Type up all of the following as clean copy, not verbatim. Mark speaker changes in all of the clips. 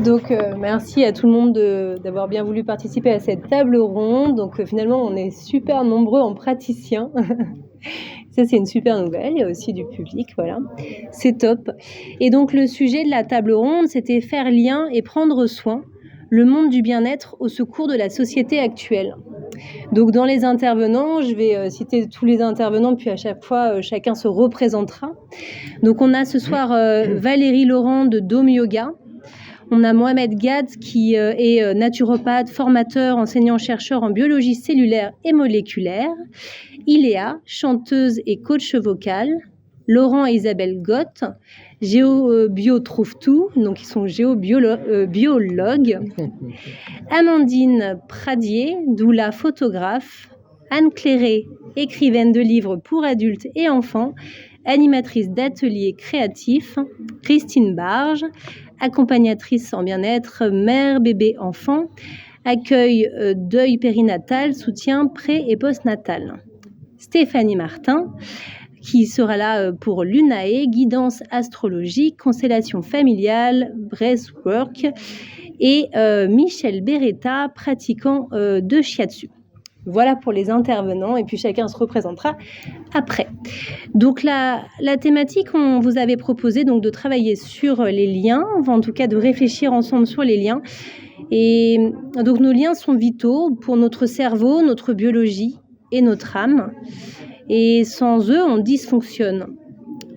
Speaker 1: Donc, merci à tout le monde d'avoir bien voulu participer à cette table ronde. Donc, finalement, on est super nombreux en praticiens. Ça, c'est une super nouvelle. Il y a aussi du public, voilà. C'est top. Et donc, le sujet de la table ronde, c'était faire lien et prendre soin, le monde du bien-être au secours de la société actuelle. Donc, dans les intervenants, je vais citer tous les intervenants, puis à chaque fois, chacun se représentera. Donc, on a ce soir Valérie Laurent de Dome Yoga. On a Mohamed Gad qui est naturopathe, formateur, enseignant-chercheur en biologie cellulaire et moléculaire. Iléa, chanteuse et coach vocal. Laurent et Isabelle Gott, Géobio trouve tout, donc ils sont géobiologues. Amandine Pradier, doula photographe. Anne Cléré, écrivaine de livres pour adultes et enfants, animatrice d'ateliers créatifs. Christine Barge, accompagnatrice en bien-être, mère, bébé, enfant, accueil, deuil périnatal, soutien pré- et postnatal. Stéphanie Martin, qui sera là pour l'UNAE, guidance astrologique, constellation familiale, breathwork, et Michel Beretta, pratiquant de shiatsu. Voilà pour les intervenants, et puis chacun se représentera après. Donc la thématique, on vous avait proposé donc de travailler sur les liens, enfin, en tout cas de réfléchir ensemble sur les liens. Et donc nos liens sont vitaux pour notre cerveau, notre biologie et notre âme. Et sans eux, on dysfonctionne.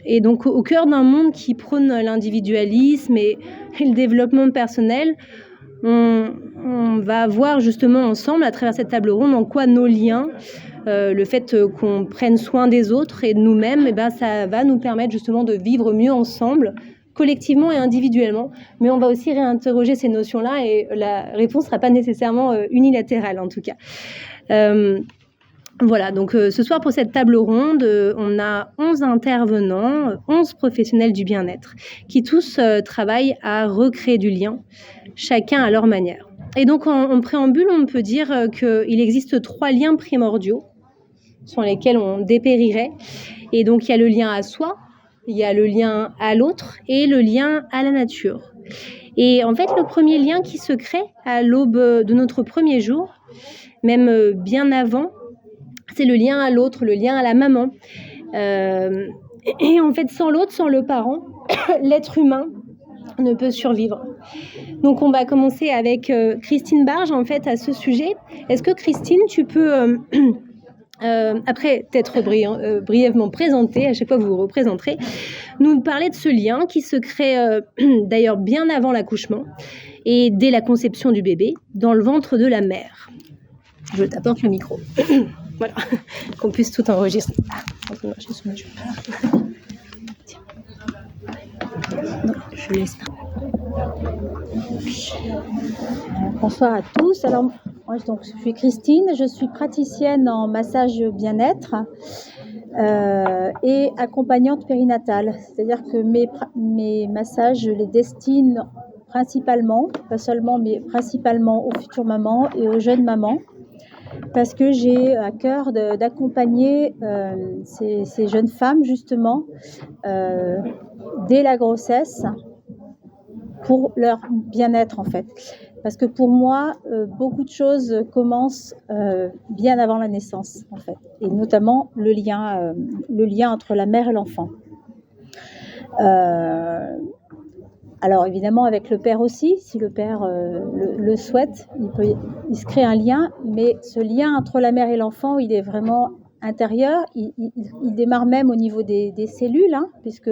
Speaker 1: Et donc au cœur d'un monde qui prône l'individualisme et le développement personnel, on va voir justement ensemble à travers cette table ronde en quoi nos liens, le fait qu'on prenne soin des autres et de nous-mêmes, ça va nous permettre justement de vivre mieux ensemble, collectivement et individuellement. Mais on va aussi réinterroger ces notions-là et la réponse ne sera pas nécessairement unilatérale en tout cas. Voilà, donc ce soir pour cette table ronde, on a 11 intervenants, 11 professionnels du bien-être, qui tous travaillent à recréer du lien, chacun à leur manière. Et donc en préambule, on peut dire qu'il existe 3 liens primordiaux, sans lesquels on dépérirait. Et donc il y a le lien à soi, il y a le lien à l'autre et le lien à la nature. Et en fait, le premier lien qui se crée à l'aube de notre premier jour, même bien avant, c'est le lien à l'autre, le lien à la maman. Et en fait, sans l'autre, sans le parent, l'être humain ne peut survivre. Donc, on va commencer avec Christine Barge, en fait, à ce sujet. Est-ce que, Christine, tu peux, après t'être brièvement présentée, à chaque fois que vous vous représenterez, nous parler de ce lien qui se crée d'ailleurs bien avant l'accouchement et dès la conception du bébé, dans le ventre de la mère. Je t'apporte le micro. Voilà, qu'on puisse tout enregistrer. On peut marcher sous ma jupe. Tiens. Non, je laisse pas.
Speaker 2: Bonsoir à tous. Alors, moi, donc, je suis Christine, je suis praticienne en massage bien-être et accompagnante périnatale. C'est-à-dire que mes massages, je les destine principalement, pas seulement, mais principalement aux futures mamans et aux jeunes mamans, parce que j'ai à cœur d'accompagner ces jeunes femmes justement dès la grossesse pour leur bien-être en fait. Parce que pour moi, beaucoup de choses commencent bien avant la naissance en fait, et notamment le lien entre la mère et l'enfant. Alors évidemment avec le père aussi, si le père le souhaite, il se crée un lien, mais ce lien entre la mère et l'enfant, il est vraiment intérieur, il démarre même au niveau des cellules, hein, puisque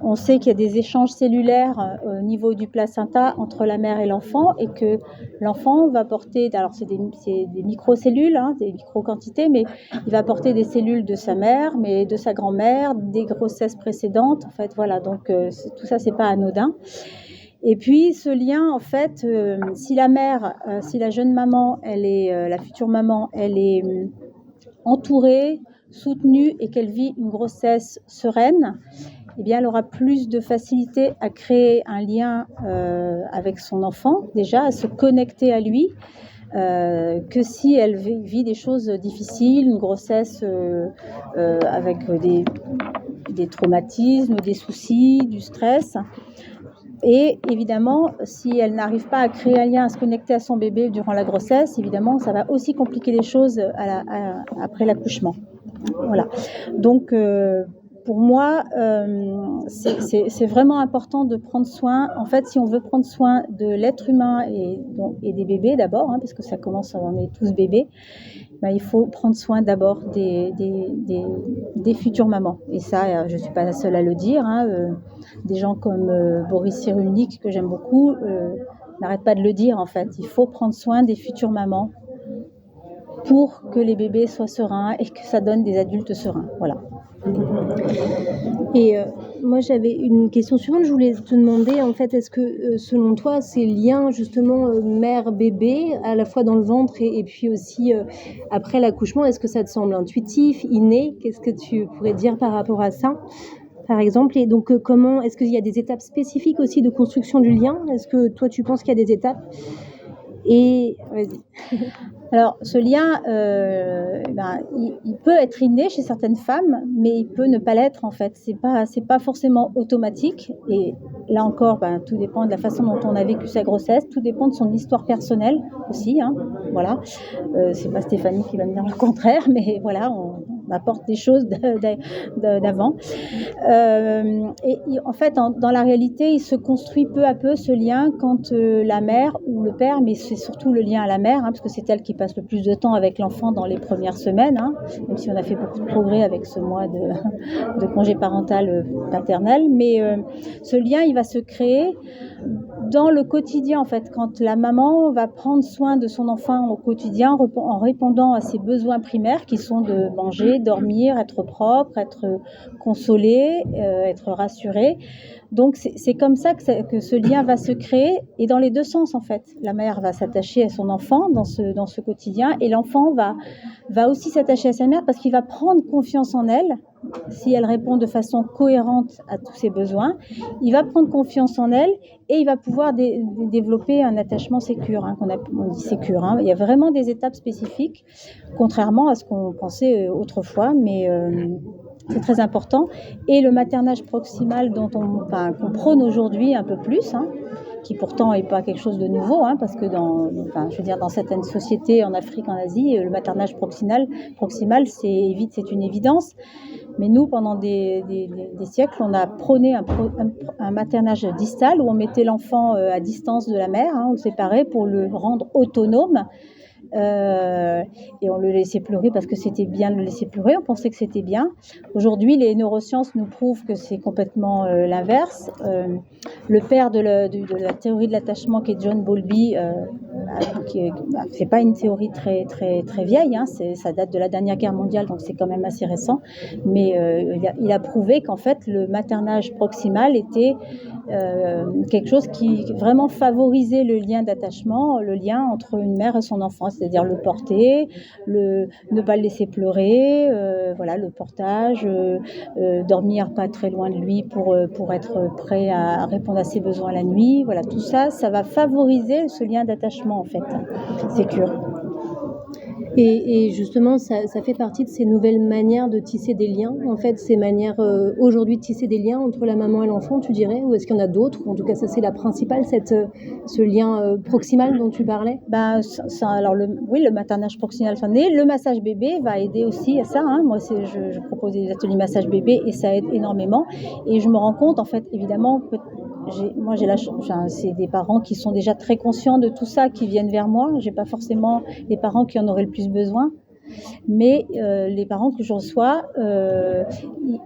Speaker 2: on sait qu'il y a des échanges cellulaires au niveau du placenta entre la mère et l'enfant, et que l'enfant va porter, alors c'est des microcellules, hein, des micro-quantités, mais il va porter des cellules de sa mère, mais de sa grand-mère, des grossesses précédentes, en fait, voilà, donc tout ça, c'est pas anodin. Et puis ce lien, en fait, si la mère, si la jeune maman, la future maman, elle est entourée, soutenue et qu'elle vit une grossesse sereine, eh bien, elle aura plus de facilité à créer un lien avec son enfant, déjà, à se connecter à lui, que si elle vit des choses difficiles, une grossesse avec des traumatismes, des soucis, du stress. Et évidemment, si elle n'arrive pas à créer un lien, à se connecter à son bébé durant la grossesse, évidemment, ça va aussi compliquer les choses après l'accouchement. Voilà. Donc, pour moi, c'est vraiment important de prendre soin. En fait, si on veut prendre soin de l'être humain et des bébés d'abord, parce que ça commence, on est tous bébés, il faut prendre soin d'abord des futures mamans. Et ça, je ne suis pas la seule à le dire. Des gens comme Boris Cyrulnik, que j'aime beaucoup, n'arrêtent pas de le dire en fait. Il faut prendre soin des futures mamans pour que les bébés soient sereins et que ça donne des adultes sereins. Voilà.
Speaker 1: Et moi j'avais une question suivante, je voulais te demander en fait, est-ce que selon toi ces liens justement mère-bébé à la fois dans le ventre et puis aussi après l'accouchement, est-ce que ça te semble intuitif, inné? Qu'est-ce que tu pourrais dire par rapport à ça par exemple? Et donc comment, est-ce qu'il y a des étapes spécifiques aussi de construction du lien? Est-ce que toi tu penses qu'il y a des étapes? Et vas-y.
Speaker 2: Alors, ce lien, il peut être inné chez certaines femmes, mais il peut ne pas l'être en fait. C'est pas forcément automatique. Et là encore, tout dépend de la façon dont on a vécu sa grossesse. Tout dépend de son histoire personnelle aussi. Voilà. C'est pas Stéphanie qui va me dire le contraire, mais voilà, on apporte des choses d'avant. Et en fait, dans la réalité, il se construit peu à peu ce lien quand la mère ou le père, mais c'est surtout le lien à la mère, parce que c'est elle qui passe le plus de temps avec l'enfant dans les premières semaines, même si on a fait beaucoup de progrès avec ce mois de congé parental paternel. Mais ce lien, il va se créer dans le quotidien, en fait, quand la maman va prendre soin de son enfant au quotidien en répondant à ses besoins primaires qui sont de manger, dormir, être propre, être consolé, être rassuré. Donc c'est comme ça que ce lien va se créer, et dans les deux sens en fait. La mère va s'attacher à son enfant dans ce quotidien, et l'enfant va aussi s'attacher à sa mère parce qu'il va prendre confiance en elle. Si elle répond de façon cohérente à tous ses besoins, il va prendre confiance en elle et il va pouvoir développer un attachement sécure, on dit sécure. Il y a vraiment des étapes spécifiques, contrairement à ce qu'on pensait autrefois, mais c'est très important. Et le maternage proximal qu'on prône aujourd'hui un peu plus, qui pourtant n'est pas quelque chose de nouveau, parce que dans certaines sociétés en Afrique, en Asie, le maternage proximal c'est une évidence. Mais nous, pendant des siècles, on a prôné un maternage distal où on mettait l'enfant à distance de la mère, ou séparé, pour le rendre autonome. Et on le laissait pleurer parce que c'était bien de le laisser pleurer, on pensait que c'était bien. Aujourd'hui, les neurosciences nous prouvent que c'est complètement l'inverse. Le père de la théorie de l'attachement, qui est John Bowlby, c'est pas une théorie très, très, très vieille, ça date de la dernière guerre mondiale, donc c'est quand même assez récent, mais il a prouvé qu'en fait le maternage proximal était quelque chose qui vraiment favorisait le lien d'attachement, le lien entre une mère et son enfant, c'est-à-dire le porter, ne pas le laisser pleurer, le portage, dormir pas très loin de lui pour être prêt à répondre à ses besoins la nuit. Voilà, tout ça va favoriser ce lien d'attachement en fait, sécure.
Speaker 1: Et justement, ça fait partie de ces nouvelles manières de tisser des liens, en fait, ces manières aujourd'hui de tisser des liens entre la maman et l'enfant, tu dirais, ou est-ce qu'il y en a d'autres? En tout cas, ça c'est la principale, ce lien proximal dont tu parlais.
Speaker 2: Le maternage proximal, le massage bébé va aider aussi à ça. Moi, je propose des ateliers massage bébé et ça aide énormément. Et je me rends compte, en fait, évidemment, j'ai la chance, c'est des parents qui sont déjà très conscients de tout ça, qui viennent vers moi. J'ai pas forcément les parents qui en auraient le plus besoin, mais les parents que je reçois,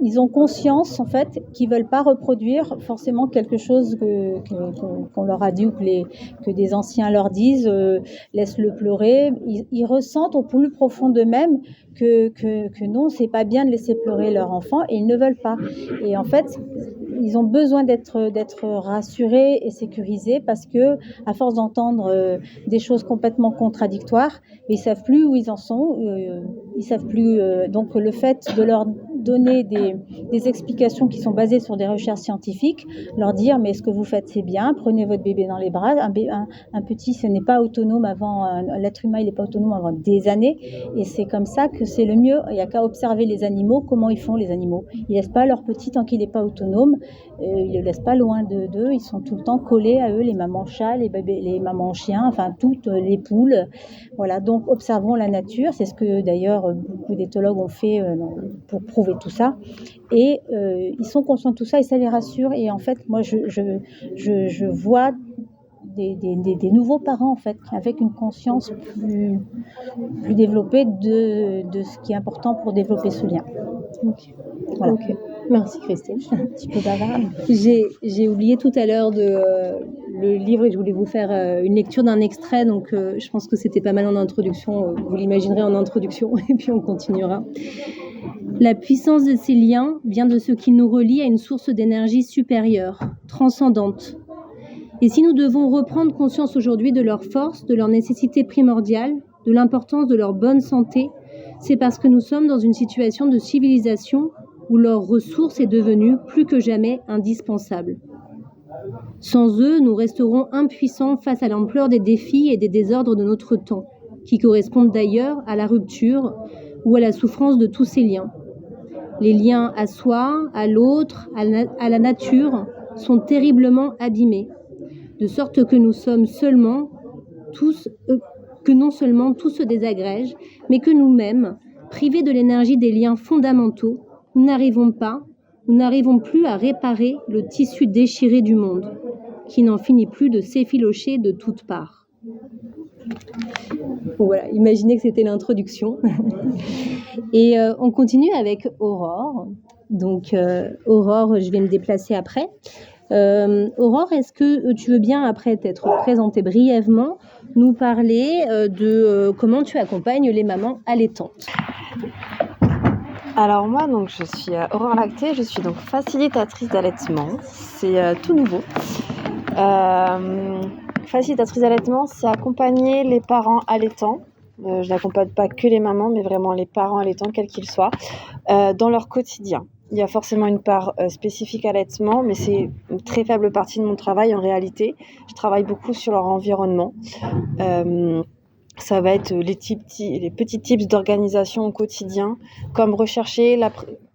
Speaker 2: ils ont conscience en fait qu'ils veulent pas reproduire forcément quelque chose qu'on leur a dit ou que des anciens leur disent, laisse-le pleurer. Ils ressentent au plus profond d'eux-mêmes que non, c'est pas bien de laisser pleurer leur enfant, et ils ne veulent pas. Et en fait, ils ont besoin d'être rassurés et sécurisés, parce que à force d'entendre des choses complètement contradictoires, ils savent plus où ils en sont, ils savent plus. Donc le fait de donner des explications qui sont basées sur des recherches scientifiques, leur dire mais ce que vous faites c'est bien, prenez votre bébé dans les bras, un petit ce n'est pas autonome l'être humain il n'est pas autonome avant des années, et c'est comme ça que c'est le mieux, il n'y a qu'à observer les animaux, comment ils font les animaux, ils ne laissent pas leur petit tant qu'il n'est pas autonome, ils ne le laissent pas loin d'eux, ils sont tout le temps collés à eux, les mamans chats, les bébés, les mamans chiens, enfin toutes les poules, voilà, donc observons la nature, c'est ce que d'ailleurs beaucoup d'éthologues ont fait pour prouver tout ça, et ils sont conscients de tout ça et ça les rassure, et en fait moi je vois des nouveaux parents en fait avec une conscience plus développée de ce qui est important pour développer ce lien.
Speaker 1: Voilà. Okay. Merci Christine.
Speaker 2: Un petit peu bavarde.
Speaker 1: J'ai oublié tout à l'heure le livre et je voulais vous faire une lecture d'un extrait, donc je pense que c'était pas mal en introduction, vous l'imaginerez en introduction et puis on continuera. La puissance de ces liens vient de ce qui nous relie à une source d'énergie supérieure, transcendante. Et si nous devons reprendre conscience aujourd'hui de leur force, de leur nécessité primordiale, de l'importance de leur bonne santé, c'est parce que nous sommes dans une situation de civilisation où leur ressource est devenue plus que jamais indispensable. Sans eux, nous resterons impuissants face à l'ampleur des défis et des désordres de notre temps, qui correspondent d'ailleurs à la rupture ou à la souffrance de tous ces liens. Les liens à soi, à l'autre, à la nature sont terriblement abîmés, de sorte que nous sommes que non seulement tout se désagrège, mais que nous-mêmes, privés de l'énergie des liens fondamentaux, nous n'arrivons plus à réparer le tissu déchiré du monde, qui n'en finit plus de s'effilocher de toutes parts. Bon, voilà, imaginez que c'était l'introduction. Et on continue avec Aurore. Donc Aurore, je vais me déplacer après. Aurore, est-ce que tu veux bien, après t'être présentée brièvement, nous parler de comment tu accompagnes les mamans allaitantes?
Speaker 3: Alors moi, donc, je suis Aurore Lactée, je suis donc facilitatrice d'allaitement, c'est tout nouveau. Facilitatrice d'allaitement, c'est accompagner les parents allaitants. Je n'accompagne pas que les mamans, mais vraiment les parents allaitants, quels qu'ils soient, dans leur quotidien. Il y a forcément une part spécifique à l'allaitement, mais c'est une très faible partie de mon travail en réalité. Je travaille beaucoup sur leur environnement. Ça va être les petits tips d'organisation au quotidien, comme rechercher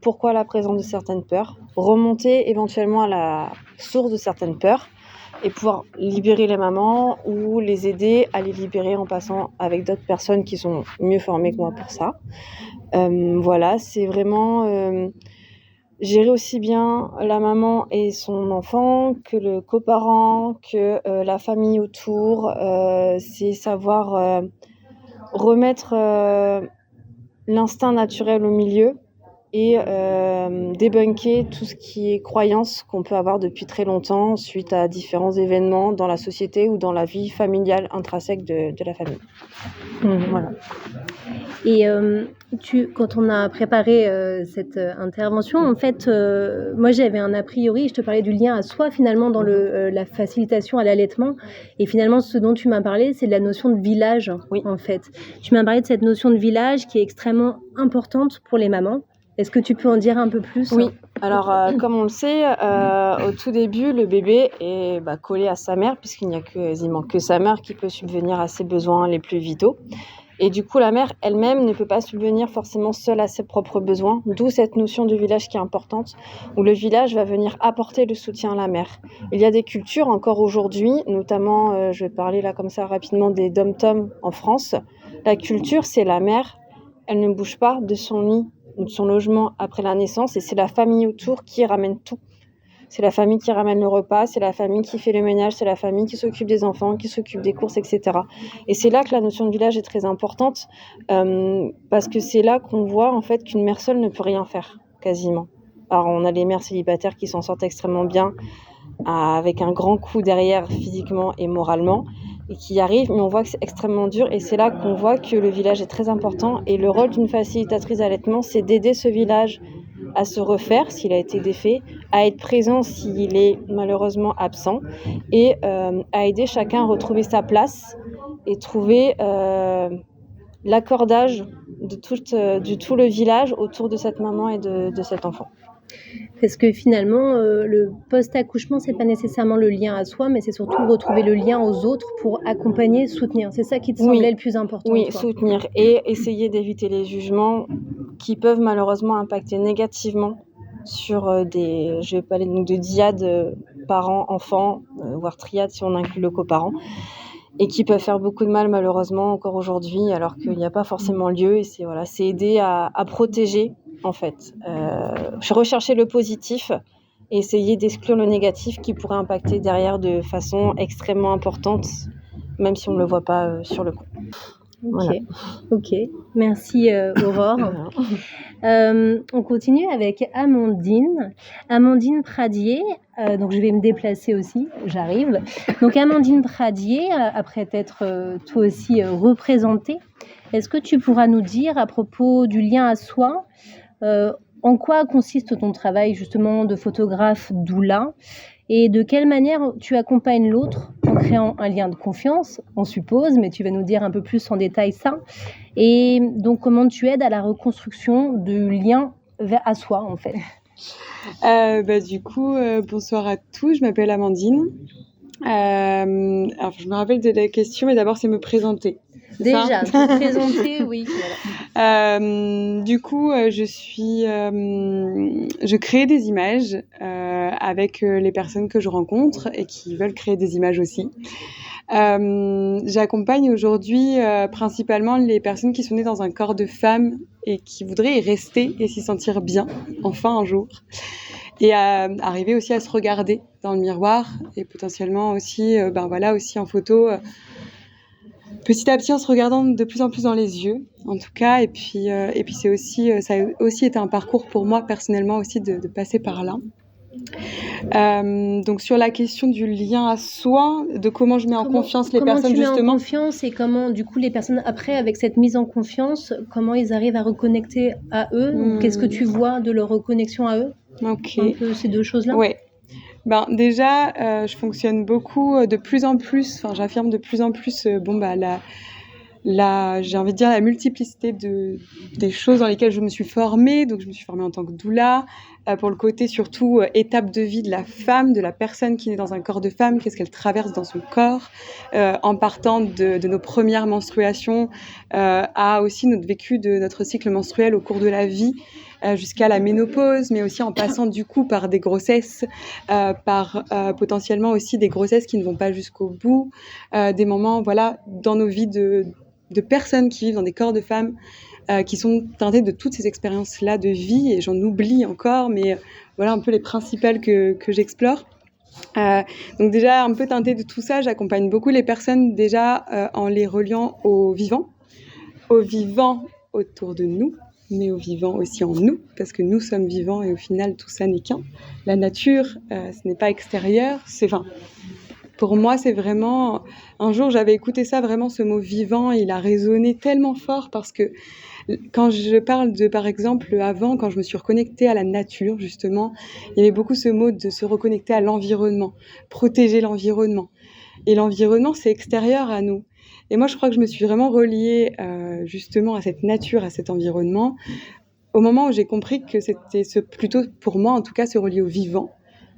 Speaker 3: pourquoi la présence de certaines peurs, remonter éventuellement à la source de certaines peurs et pouvoir libérer les mamans ou les aider à les libérer en passant avec d'autres personnes qui sont mieux formées que moi pour ça. Voilà, c'est vraiment gérer aussi bien la maman et son enfant que le coparent, que la famille autour. C'est savoir remettre l'instinct naturel au milieu et débunker tout ce qui est croyance qu'on peut avoir depuis très longtemps suite à différents événements dans la société ou dans la vie familiale intrinsèque de la famille. Voilà.
Speaker 1: Et quand on a préparé cette intervention, en fait, moi j'avais un a priori, je te parlais du lien à soi finalement dans la facilitation à l'allaitement, et finalement ce dont tu m'as parlé, c'est de la notion de village, oui. En fait. Tu m'as parlé de cette notion de village qui est extrêmement importante pour les mamans. Est-ce que tu peux en dire un peu plus?
Speaker 3: Oui, alors comme on le sait, au tout début, le bébé est collé à sa mère, puisqu'il n'y a quasiment que sa mère qui peut subvenir à ses besoins les plus vitaux. Et du coup, la mère elle-même ne peut pas subvenir forcément seule à ses propres besoins, d'où cette notion de village qui est importante, où le village va venir apporter le soutien à la mère. Il y a des cultures encore aujourd'hui, notamment, je vais parler là comme ça rapidement des dom-toms en France. La culture, c'est la mère, elle ne bouge pas de son lit ou de son logement après la naissance, et c'est la famille autour qui ramène tout. C'est la famille qui ramène le repas, c'est la famille qui fait le ménage, c'est la famille qui s'occupe des enfants, qui s'occupe des courses, etc. Et c'est là que la notion de village est très importante, parce que c'est là qu'on voit en fait qu'une mère seule ne peut rien faire, quasiment. Alors on a les mères célibataires qui s'en sortent extrêmement bien, avec un grand coup derrière physiquement et moralement, et qui y arrivent, mais on voit que c'est extrêmement dur, et c'est là qu'on voit que le village est très important, et le rôle d'une facilitatrice d'allaitement, c'est d'aider ce village à se refaire s'il a été défait, à être présent s'il est malheureusement absent, et à aider chacun à retrouver sa place et trouver l'accordage de tout le village autour de cette maman et de cet enfant.
Speaker 1: Parce que finalement, le post-accouchement, c'est pas nécessairement le lien à soi, mais c'est surtout retrouver le lien aux autres pour accompagner, soutenir. C'est ça qui te semblait le plus important,
Speaker 3: Oui,
Speaker 1: toi?
Speaker 3: soutenir et essayer d'éviter les jugements qui peuvent malheureusement impacter négativement sur je vais parler donc de diade parents-enfants, voire triade si on inclut le coparent, et qui peuvent faire beaucoup de mal malheureusement encore aujourd'hui, alors qu'il n'y a pas forcément lieu. Et c'est aider à protéger en fait, rechercher le positif et essayer d'exclure le négatif qui pourrait impacter derrière de façon extrêmement importante, même si on ne le voit pas sur le coup. Voilà.
Speaker 1: Ok. Merci Aurore. On continue avec Amandine. Amandine Pradier. Donc je vais me déplacer aussi, j'arrive. Donc Amandine Pradier, après t'être toi aussi représentée, est-ce que tu pourras nous dire à propos du lien à soi, en quoi consiste ton travail justement de photographe doula et de quelle manière tu accompagnes l'autre en créant un lien de confiance, on suppose, mais tu vas nous dire un peu plus en détail ça. Et donc comment tu aides à la reconstruction du lien à soi en fait.
Speaker 4: Bonsoir à tous, je m'appelle Amandine. Alors je me rappelle de la question, mais d'abord c'est me présenter.
Speaker 1: Déjà, te présenter, oui. Voilà.
Speaker 4: Je crée des images avec les personnes que je rencontre et qui veulent créer des images aussi. J'accompagne aujourd'hui principalement les personnes qui sont nées dans un corps de femme et qui voudraient y rester et s'y sentir bien, enfin un jour. Et arriver aussi à se regarder dans le miroir et potentiellement aussi, aussi en photo. Petit à petit en se regardant de plus en plus dans les yeux, en tout cas, et puis c'est aussi, ça a aussi été un parcours pour moi personnellement aussi de passer par là. Donc sur la question du lien à soi, de comment je mets en confiance les personnes justement. Comment tu mets en
Speaker 1: confiance et comment du coup les personnes après avec cette mise en confiance, comment ils arrivent à reconnecter à eux, qu'est-ce que tu vois de leur reconnexion à eux?
Speaker 4: Ok.
Speaker 1: Un peu ces deux choses-là.
Speaker 4: Ouais. Déjà, je fonctionne beaucoup de plus en plus, j'affirme de plus en plus, j'ai envie de dire la multiplicité des choses dans lesquelles je me suis formée. Donc je me suis formée en tant que doula, pour le côté surtout étape de vie de la femme, de la personne qui est dans un corps de femme, qu'est-ce qu'elle traverse dans son corps, en partant de nos premières menstruations à aussi notre vécu de notre cycle menstruel au cours de la vie, jusqu'à la ménopause, mais aussi en passant du coup par des grossesses, par potentiellement aussi des grossesses qui ne vont pas jusqu'au bout, des moments dans nos vies de personnes qui vivent dans des corps de femmes, qui sont teintées de toutes ces expériences-là de vie, et j'en oublie encore, mais voilà un peu les principales que j'explore. Donc déjà un peu teintée de tout ça, j'accompagne beaucoup les personnes déjà en les reliant au vivant autour de nous, mais au vivant aussi en nous, parce que nous sommes vivants et au final tout ça n'est qu'un. La nature, ce n'est pas extérieur, pour moi c'est vraiment... Un jour j'avais écouté ça, vraiment ce mot vivant, et il a résonné tellement fort parce que quand je parle de, par exemple, avant, quand je me suis reconnectée à la nature, justement, il y avait beaucoup ce mot de se reconnecter à l'environnement, protéger l'environnement. Et l'environnement, c'est extérieur à nous. Et moi, je crois que je me suis vraiment reliée justement à cette nature, à cet environnement, au moment où j'ai compris que c'était plutôt, pour moi en tout cas, se relier au vivant,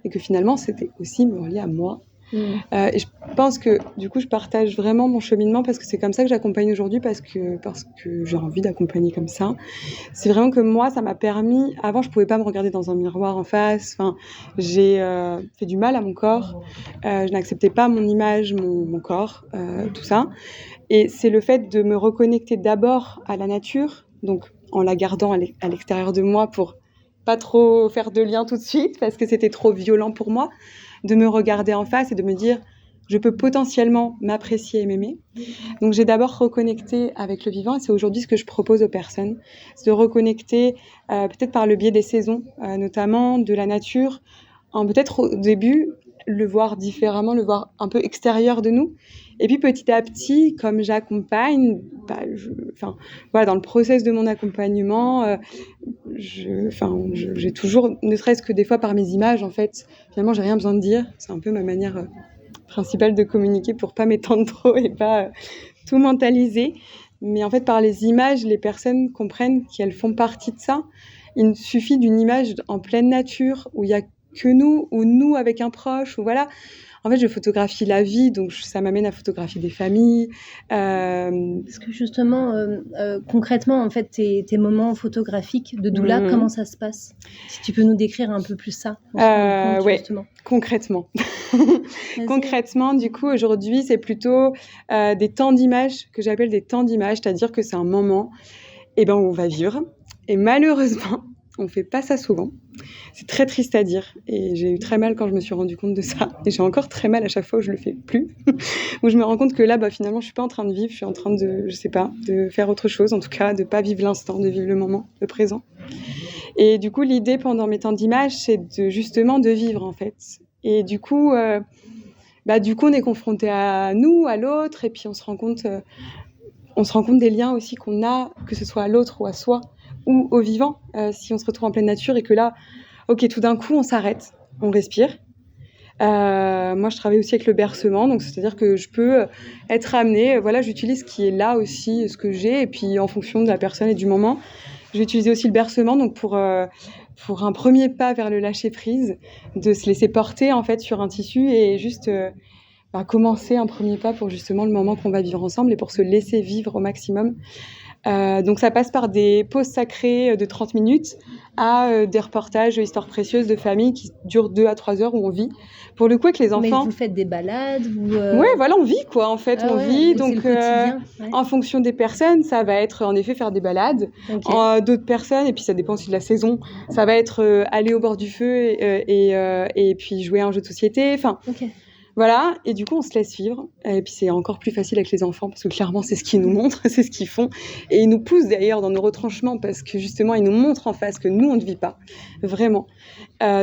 Speaker 4: et que finalement, c'était aussi me relier à moi. Et je pense que du coup je partage vraiment mon cheminement parce que c'est comme ça que j'accompagne aujourd'hui, parce que j'ai envie d'accompagner comme ça. C'est vraiment que moi ça m'a permis, avant je pouvais pas me regarder dans un miroir en face, j'ai fait du mal à mon corps, je n'acceptais pas mon image, mon corps, tout ça, et c'est le fait de me reconnecter d'abord à la nature, donc en la gardant à l'extérieur de moi pour pas trop faire de lien tout de suite parce que c'était trop violent pour moi, de me regarder en face et de me dire je peux potentiellement m'apprécier et m'aimer. Donc j'ai d'abord reconnecté avec le vivant, et c'est aujourd'hui ce que je propose aux personnes, c'est de reconnecter peut-être par le biais des saisons, notamment de la nature, peut-être au début le voir différemment, le voir un peu extérieur de nous, et puis petit à petit, comme j'accompagne, dans le process de mon accompagnement, j'ai toujours, ne serait-ce que des fois par mes images, en fait, finalement j'ai rien besoin de dire, c'est un peu ma manière principale de communiquer pour pas m'étendre trop et pas tout mentaliser. mais en fait, par les images, les personnes comprennent qu'elles font partie de ça. Il suffit d'une image en pleine nature, où il y a que nous, ou nous avec un proche, ou voilà. En fait, je photographie la vie, donc ça m'amène à photographier des familles.
Speaker 1: Parce que justement, concrètement, en fait, tes moments photographiques de doula, comment ça se passe? Si tu peux nous décrire un peu plus ça, on se rend compte,
Speaker 4: ouais,
Speaker 1: justement.
Speaker 4: concrètement.
Speaker 1: Vas-y.
Speaker 4: Concrètement, du coup, aujourd'hui, c'est plutôt des temps d'image, que j'appelle des temps d'image, c'est-à-dire que c'est un moment où on va vivre. Et malheureusement, on fait pas ça souvent. C'est très triste à dire. Et j'ai eu très mal quand je me suis rendu compte de ça. Et j'ai encore très mal à chaque fois où je le fais plus. Où je me rends compte que là, finalement, je suis pas en train de vivre. Je suis en train de, je sais pas, de faire autre chose. En tout cas, de pas vivre l'instant, de vivre le moment, le présent. Et du coup, l'idée pendant mes temps d'image, c'est justement de vivre, en fait. Et du coup, on est confronté à nous, à l'autre. Et puis, on se rend compte des liens aussi qu'on a, que ce soit à l'autre ou à soi, ou au vivant, si on se retrouve en pleine nature et que là, tout d'un coup, on s'arrête, on respire. Moi, je travaille aussi avec le bercement, donc c'est-à-dire que je peux être amenée, j'utilise ce qui est là aussi, ce que j'ai, et puis en fonction de la personne et du moment, je vais utiliser aussi le bercement, donc pour un premier pas vers le lâcher-prise, de se laisser porter en fait sur un tissu et juste commencer un premier pas pour justement le moment qu'on va vivre ensemble et pour se laisser vivre au maximum. Donc ça passe par des pauses sacrées de 30 minutes à des reportages d'histoires précieuses de famille qui durent 2 à 3 heures où on vit. Pour le coup, avec les enfants...
Speaker 1: Mais vous faites des balades
Speaker 4: Ouais, voilà, on vit quoi, en fait.
Speaker 1: Ah
Speaker 4: on
Speaker 1: ouais,
Speaker 4: vit,
Speaker 1: donc c'est le quotidien, ouais.
Speaker 4: En fonction des personnes, ça va être en effet faire des balades.
Speaker 1: Ok.
Speaker 4: D'autres personnes, et puis ça dépend aussi de la saison, ça va être aller au bord du feu et puis jouer à un jeu de société. Enfin,
Speaker 1: Ok.
Speaker 4: voilà, et du coup, on se laisse vivre. Et puis, c'est encore plus facile avec les enfants, parce que clairement, c'est ce qu'ils nous montrent, c'est ce qu'ils font. Et ils nous poussent d'ailleurs dans nos retranchements, parce que justement, ils nous montrent en face que nous, on ne vit pas. Vraiment.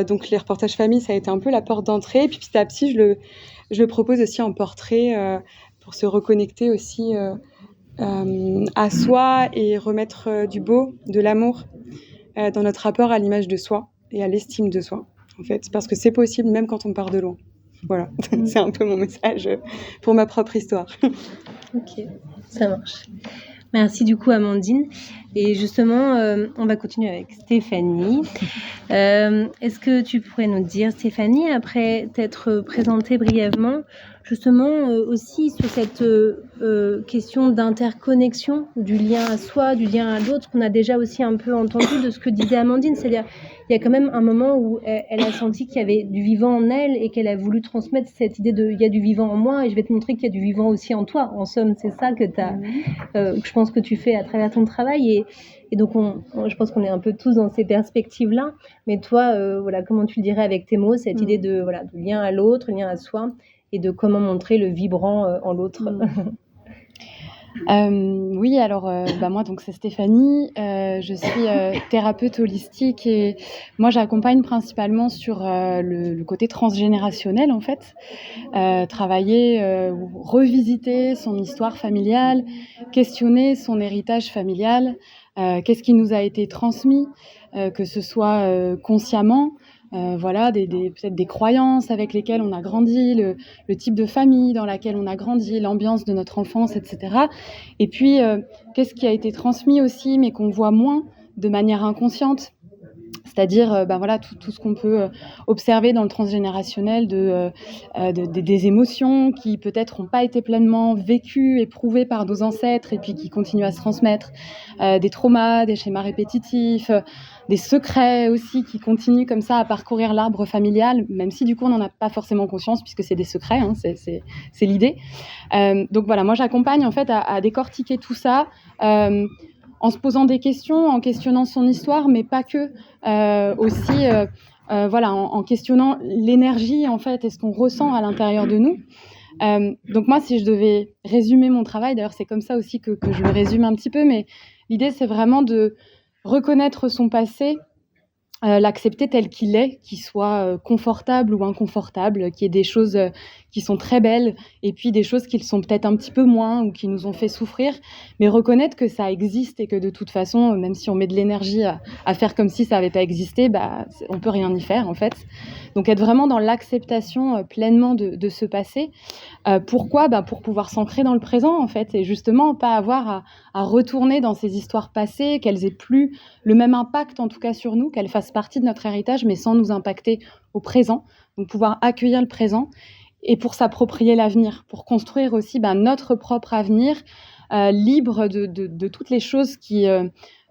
Speaker 4: Donc, les reportages famille, ça a été un peu la porte d'entrée. Et puis, petit à petit, je le propose aussi en portrait, pour se reconnecter aussi à soi et remettre du beau, de l'amour dans notre rapport à l'image de soi et à l'estime de soi, en fait. Parce que c'est possible, même quand on part de loin. Voilà, c'est un peu mon message pour ma propre histoire.
Speaker 1: Ok, ça marche. Merci du coup Amandine. Et justement, on va continuer avec Stéphanie. Est-ce que tu pourrais nous dire, Stéphanie, après t'être présentée brièvement, justement aussi sur cette question d'interconnexion, du lien à soi, du lien à l'autre, qu'on a déjà aussi un peu entendu de ce que disait Amandine, c'est-à-dire il y a quand même un moment où elle a senti qu'il y avait du vivant en elle et qu'elle a voulu transmettre cette idée de il y a du vivant en moi et je vais te montrer qu'il y a du vivant aussi en toi. En somme, c'est ça que je pense que tu fais à travers ton travail et donc je pense qu'on est un peu tous dans ces perspectives-là. Mais toi, comment tu le dirais avec tes mots, cette idée de lien à l'autre, lien à soi et de comment montrer le vibrant en l'autre.
Speaker 5: Oui, alors moi donc c'est Stéphanie, je suis thérapeute holistique et moi j'accompagne principalement sur le côté transgénérationnel en fait, travailler ou revisiter son histoire familiale, questionner son héritage familial, qu'est-ce qui nous a été transmis, que ce soit consciemment, peut-être des croyances avec lesquelles on a grandi, le type de famille dans laquelle on a grandi, l'ambiance de notre enfance, etc. Et puis, qu'est-ce qui a été transmis aussi, mais qu'on voit moins de manière inconsciente, c'est-à-dire tout ce qu'on peut observer dans le transgénérationnel des émotions qui peut-être n'ont pas été pleinement vécues, éprouvées par nos ancêtres et puis qui continuent à se transmettre, des traumas, des schémas répétitifs, des secrets aussi qui continuent comme ça à parcourir l'arbre familial, même si du coup on n'en a pas forcément conscience puisque c'est des secrets, hein, c'est l'idée. Donc voilà, moi j'accompagne en fait à décortiquer tout ça, en se posant des questions, en questionnant son histoire, mais pas que, aussi en questionnant l'énergie en fait et ce qu'on ressent à l'intérieur de nous. Donc moi, si je devais résumer mon travail, d'ailleurs c'est comme ça aussi que je le résume un petit peu, mais l'idée c'est vraiment de reconnaître son passé l'accepter tel qu'il est, qu'il soit confortable ou inconfortable, qu'il y ait des choses qui sont très belles et puis des choses qui le sont peut-être un petit peu moins ou qui nous ont fait souffrir, mais reconnaître que ça existe et que de toute façon, même si on met de l'énergie à faire comme si ça n'avait pas existé, on peut rien y faire en fait. Donc être vraiment dans l'acceptation pleinement de ce passé. Pourquoi ? Pour pouvoir s'ancrer dans le présent en fait et justement pas avoir à retourner dans ces histoires passées, qu'elles aient plus le même impact en tout cas sur nous, qu'elles fassent partie de notre héritage mais sans nous impacter au présent. Donc pouvoir accueillir le présent et pour s'approprier l'avenir, pour construire aussi notre propre avenir libre de toutes les choses qui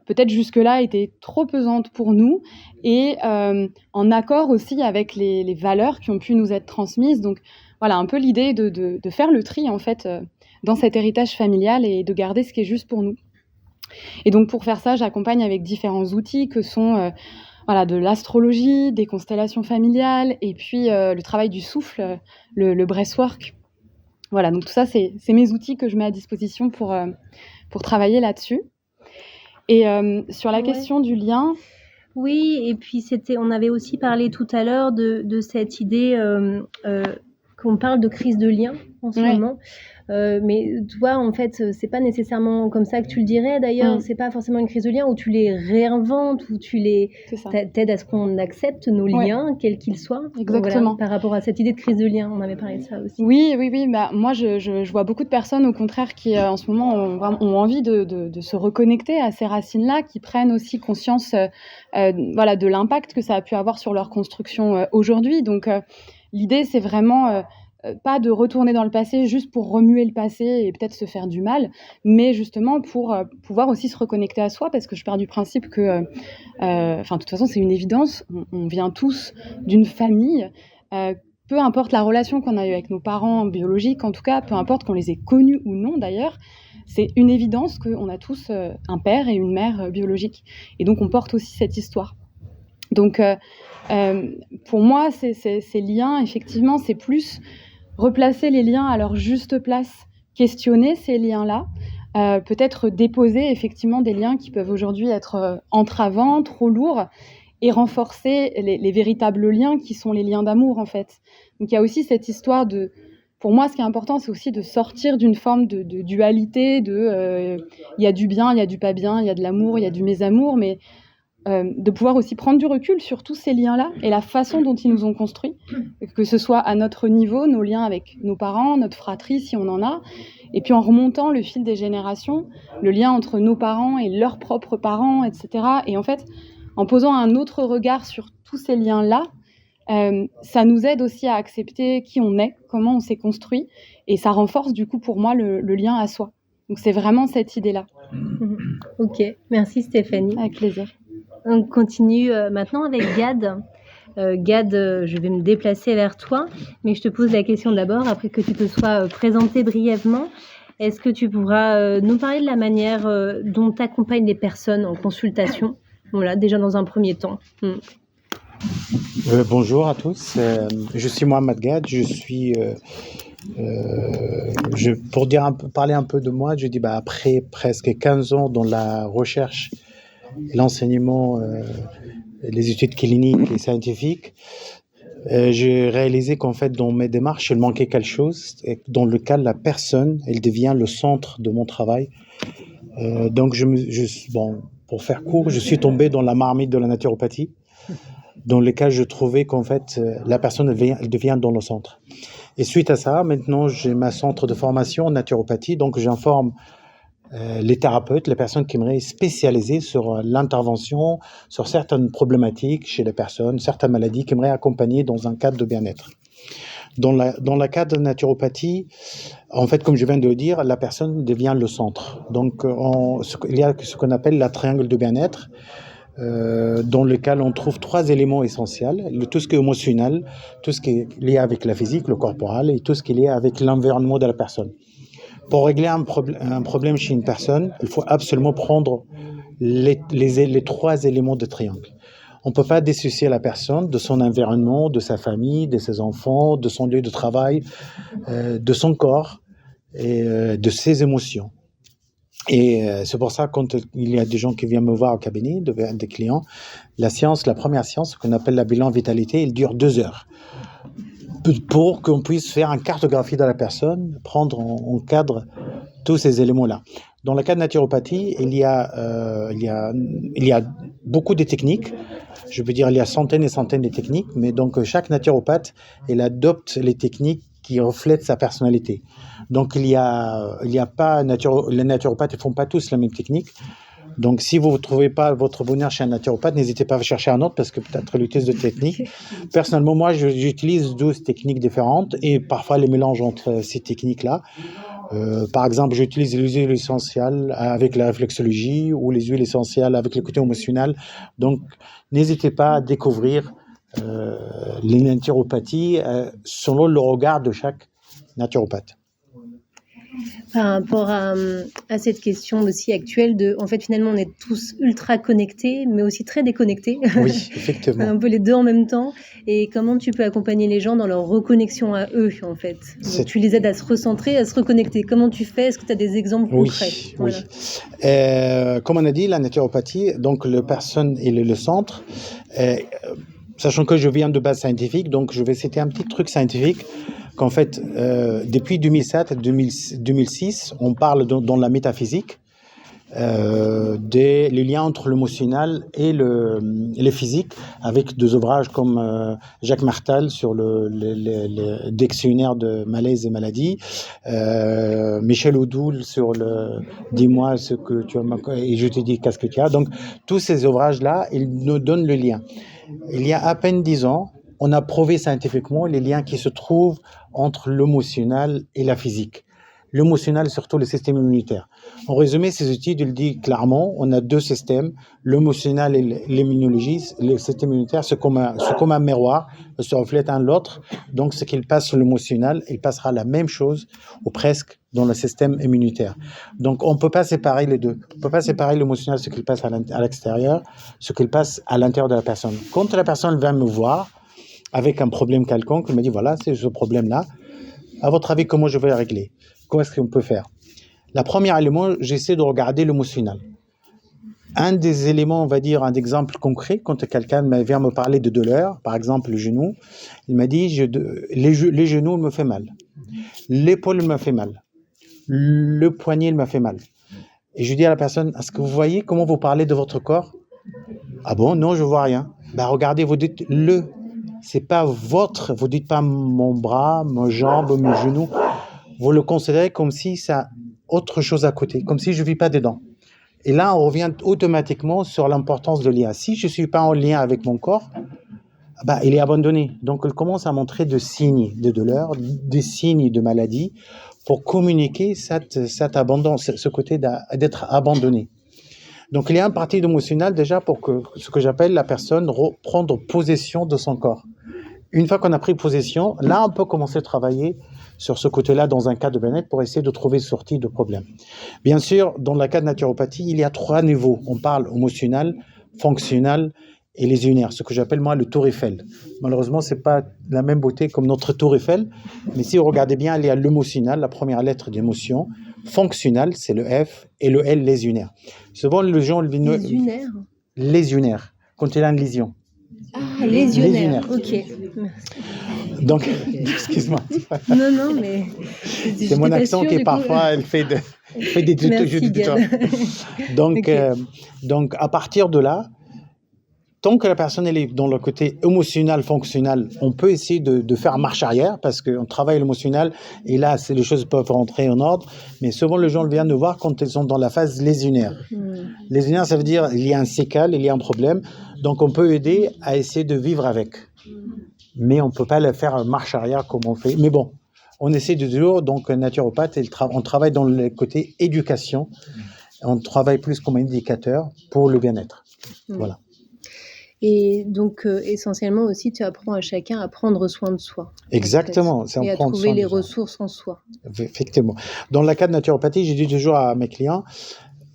Speaker 5: peut-être jusque-là étaient trop pesantes pour nous et en accord aussi avec les valeurs qui ont pu nous être transmises. Donc voilà, un peu l'idée de faire le tri en fait dans cet héritage familial et de garder ce qui est juste pour nous. Et donc pour faire ça, j'accompagne avec différents outils que sont de l'astrologie, des constellations familiales et puis le travail du souffle, le breathwork. Voilà, donc tout ça, c'est mes outils que je mets à disposition pour travailler là-dessus. Et sur la question du lien...
Speaker 1: Oui, et puis on avait aussi parlé tout à l'heure de cette idée qu'on parle de crise de lien en ce moment. Mais toi, en fait, c'est pas nécessairement comme ça que tu le dirais. D'ailleurs, c'est pas forcément une crise de lien où tu les réinventes, où tu t'aides à ce qu'on accepte nos liens, quels qu'ils soient.
Speaker 5: Exactement.
Speaker 1: Voilà, par rapport à cette idée de crise de lien, on avait parlé de ça aussi.
Speaker 5: Oui. Moi, je vois beaucoup de personnes, au contraire, qui en ce moment ont envie de se reconnecter à ces racines-là, qui prennent aussi conscience de l'impact que ça a pu avoir sur leur construction aujourd'hui. Donc, l'idée, c'est vraiment... pas de retourner dans le passé juste pour remuer le passé et peut-être se faire du mal, mais justement pour pouvoir aussi se reconnecter à soi, parce que je pars du principe que, de toute façon, c'est une évidence, on vient tous d'une famille, peu importe la relation qu'on a eue avec nos parents biologiques, en tout cas, peu importe qu'on les ait connus ou non d'ailleurs, c'est une évidence qu'on a tous un père et une mère biologiques, et donc on porte aussi cette histoire. Donc, pour moi, ces liens, effectivement, c'est plus replacer les liens à leur juste place, questionner ces liens-là, peut-être déposer effectivement des liens qui peuvent aujourd'hui être entravants, trop lourds, et renforcer les véritables liens qui sont les liens d'amour en fait. Donc il y a aussi cette histoire pour moi, ce qui est important, c'est aussi de sortir d'une forme de dualité, il y a du bien, il y a du pas bien, il y a de l'amour, il y a du mésamour, mais de pouvoir aussi prendre du recul sur tous ces liens-là et la façon dont ils nous ont construits, que ce soit à notre niveau, nos liens avec nos parents, notre fratrie si on en a, et puis en remontant le fil des générations, le lien entre nos parents et leurs propres parents, etc. Et en fait, en posant un autre regard sur tous ces liens-là, ça nous aide aussi à accepter qui on est, comment on s'est construit, et ça renforce du coup pour moi le lien à soi. Donc c'est vraiment cette idée-là.
Speaker 1: Ok, merci Stéphanie.
Speaker 5: Avec plaisir.
Speaker 1: On continue maintenant avec Gad. Gad, je vais me déplacer vers toi, mais je te pose la question d'abord, après que tu te sois présenté brièvement. Est-ce que tu pourras nous parler de la manière dont tu accompagnes les personnes en consultation ? Voilà, déjà dans un premier temps.
Speaker 6: Bonjour à tous, je suis Mohamed Gad, je suis... pour parler un peu de moi, je dis après presque 15 ans dans la recherche, l'enseignement, les études cliniques et scientifiques, j'ai réalisé qu'en fait dans mes démarches il manquait quelque chose, et dans lequel la personne elle devient le centre de mon travail. Donc pour faire court, je suis tombé dans la marmite de la naturopathie, dans lequel je trouvais qu'en fait la personne elle devient dans le centre. Et suite à ça, maintenant j'ai ma centre de formation en naturopathie, donc j'informe les thérapeutes, les personnes qui aimeraient spécialiser sur l'intervention, sur certaines problématiques chez les personnes, certaines maladies qui aimeraient accompagner dans un cadre de bien-être. Dans le cadre de naturopathie, en fait, comme je viens de le dire, la personne devient le centre. Donc, il y a ce qu'on appelle la triangle de bien-être, dans lequel on trouve 3 éléments essentiels, tout ce qui est émotionnel, tout ce qui est lié avec la physique, le corporel, et tout ce qui est lié avec l'environnement de la personne. Pour régler un problème chez une personne, il faut absolument prendre les 3 éléments de triangle. On ne peut pas dissocier la personne de son environnement, de sa famille, de ses enfants, de son lieu de travail, de son corps et de ses émotions. Et c'est pour ça, quand il y a des gens qui viennent me voir au cabinet, des clients, la première séance, qu'on appelle la bilan vitalité, elle dure 2 heures. Pour qu'on puisse faire une cartographie de la personne, prendre en cadre tous ces éléments-là. Dans le cas de naturopathie, il y a beaucoup de techniques. Je veux dire, il y a centaines et centaines de techniques, mais donc chaque naturopathe, il adopte les techniques qui reflètent sa personnalité. Donc il y a pas les naturopathes ne font pas tous la même technique. Donc si vous ne trouvez pas votre bonheur chez un naturopathe, n'hésitez pas à chercher un autre parce que peut-être l'utilise de techniques. Personnellement, moi, j'utilise 12 techniques différentes et parfois les mélanges entre ces techniques-là. Par exemple, j'utilise les huiles essentielles avec la réflexologie ou les huiles essentielles avec le côté émotionnel. Donc, n'hésitez pas à découvrir les naturopathies selon le regard de chaque naturopathe.
Speaker 1: Par rapport à cette question aussi actuelle en fait, finalement, on est tous ultra connectés, mais aussi très déconnectés.
Speaker 6: Oui, effectivement.
Speaker 1: Un peu les deux en même temps. Et comment tu peux accompagner les gens dans leur reconnexion à eux, en fait? Donc, tu les aides à se recentrer, à se reconnecter. Comment tu fais? Est-ce que tu as des exemples concrets?
Speaker 6: Oui. Voilà. Comme on a dit, la naturopathie, donc la personne est le centre. Sachant que je viens de base scientifique, donc je vais citer un petit truc scientifique. Qu'en fait, depuis 2007-2006, on parle dans la métaphysique des liens entre l'émotionnel et le physique, avec des ouvrages comme Jacques Martel sur le dictionnaire de malaise et maladie, Michel Oudoul sur le dis-moi ce que tu as et je te dis qu'est-ce que tu as. Donc tous ces ouvrages-là, ils nous donnent le lien. Il y a à peine 10 ans, on a prouvé scientifiquement les liens qui se trouvent entre l'émotionnel et la physique. L'émotionnel, surtout le système immunitaire. En résumé, ces études le disent clairement, on a 2 systèmes, l'émotionnel et l'immunologie. Le système immunitaire, c'est comme un miroir, il se reflète un l'autre. Donc, ce qu'il passe sur l'émotionnel, il passera la même chose, ou presque, dans le système immunitaire. Donc, on ne peut pas séparer les deux. On ne peut pas séparer l'émotionnel, ce qu'il passe à l'extérieur, ce qu'il passe à l'intérieur de la personne. Quand la personne vient me voir, avec un problème quelconque, il me dit, voilà, c'est ce problème-là. À votre avis, comment je vais le régler? Comment est-ce qu'on peut faire? Le premier élément, j'essaie de regarder l'émotionnel. Un des éléments, on va dire, un exemple concret, quand quelqu'un vient me parler de douleur, par exemple le genou, il m'a dit, les genoux me fait mal. L'épaule me fait mal. Le poignet me fait mal. Et je dis à la personne, est-ce que vous voyez comment vous parlez de votre corps? Ah bon, non, je vois rien. Ben regardez, vous dites le. C'est pas votre, vous dites pas mon bras, mes jambes, mes genoux. Vous le considérez comme si ça autre chose à côté, comme si je vis pas dedans. Et là, on revient automatiquement sur l'importance de lien. Si je suis pas en lien avec mon corps, bah, il est abandonné. Donc, il commence à montrer des signes de douleur, des signes de maladie, pour communiquer cet abandon, ce côté d'être abandonné. Donc, il y a une partie émotionnelle déjà pour que ce que j'appelle la personne prendre possession de son corps. Une fois qu'on a pris possession, là, on peut commencer à travailler sur ce côté-là dans un cas de bien-être pour essayer de trouver une sortie de problème. Bien sûr, dans le cas de naturopathie, il y a 3 niveaux. On parle émotionnel, fonctionnel et lésionnaire, ce que j'appelle moi le tour Eiffel. Malheureusement, c'est pas la même beauté comme notre tour Eiffel, mais si vous regardez bien, il y a l'émotionnel, la première lettre d'émotion. Fonctionnel, c'est le F, et le L, lésionnaire. Souvent, les gens...
Speaker 1: Lésionnaire?
Speaker 6: Lésionnaire, quand il a une lésion.
Speaker 1: Ah, lésionnaire, ok.
Speaker 6: Donc, excuse-moi.
Speaker 1: Non, mais...
Speaker 6: C'est mon accent qui, parfois, elle fait des donc, okay. Donc, à partir de là, tant que la personne elle est dans le côté émotionnel, fonctionnel, on peut essayer de faire marche arrière parce qu'on travaille l'émotionnel et là, les choses peuvent rentrer en ordre. Mais souvent, les gens viennent nous voir quand ils sont dans la phase lésionnaire. Lésionnaire, ça veut dire il y a un séquel, il y a un problème. Donc, on peut aider à essayer de vivre avec. Mais on ne peut pas le faire marche arrière comme on fait. Mais bon, on essaie de toujours, donc naturopathe, on travaille dans le côté éducation. On travaille plus comme indicateur pour le bien-être. Voilà.
Speaker 1: Et donc, essentiellement aussi, tu apprends à chacun à prendre soin de soi.
Speaker 6: Exactement.
Speaker 1: En fait, et à trouver les ressources en soi.
Speaker 6: Effectivement. Dans le cas de naturopathie, je dis toujours à mes clients,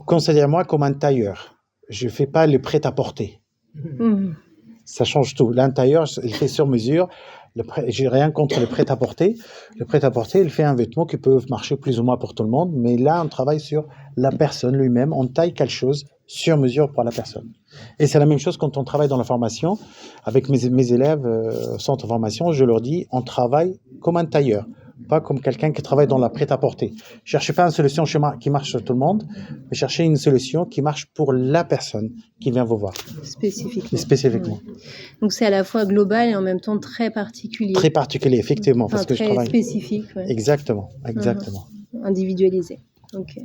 Speaker 6: considère-moi comme un tailleur. Je ne fais pas le prêt-à-porter. Ça change tout. L'intérieur, il fait sur mesure. J'ai rien contre le prêt-à-porter. Le prêt-à-porter, il fait un vêtement qui peut marcher plus ou moins pour tout le monde, mais là, on travaille sur la personne lui-même. On taille quelque chose sur mesure pour la personne. Et c'est la même chose quand on travaille dans la formation. Avec mes élèves au centre de formation, je leur dis, on travaille comme un tailleur, pas comme quelqu'un qui travaille dans la prêt-à-porter. Cherchez pas une solution qui marche sur tout le monde, mais cherchez une solution qui marche pour la personne qui vient vous voir. Spécifiquement.
Speaker 1: Donc c'est à la fois global et en même temps très particulier.
Speaker 6: Très particulier, effectivement, parce que je travaille.
Speaker 1: Spécifique. Ouais.
Speaker 6: Exactement.
Speaker 1: Individualisé. Ok.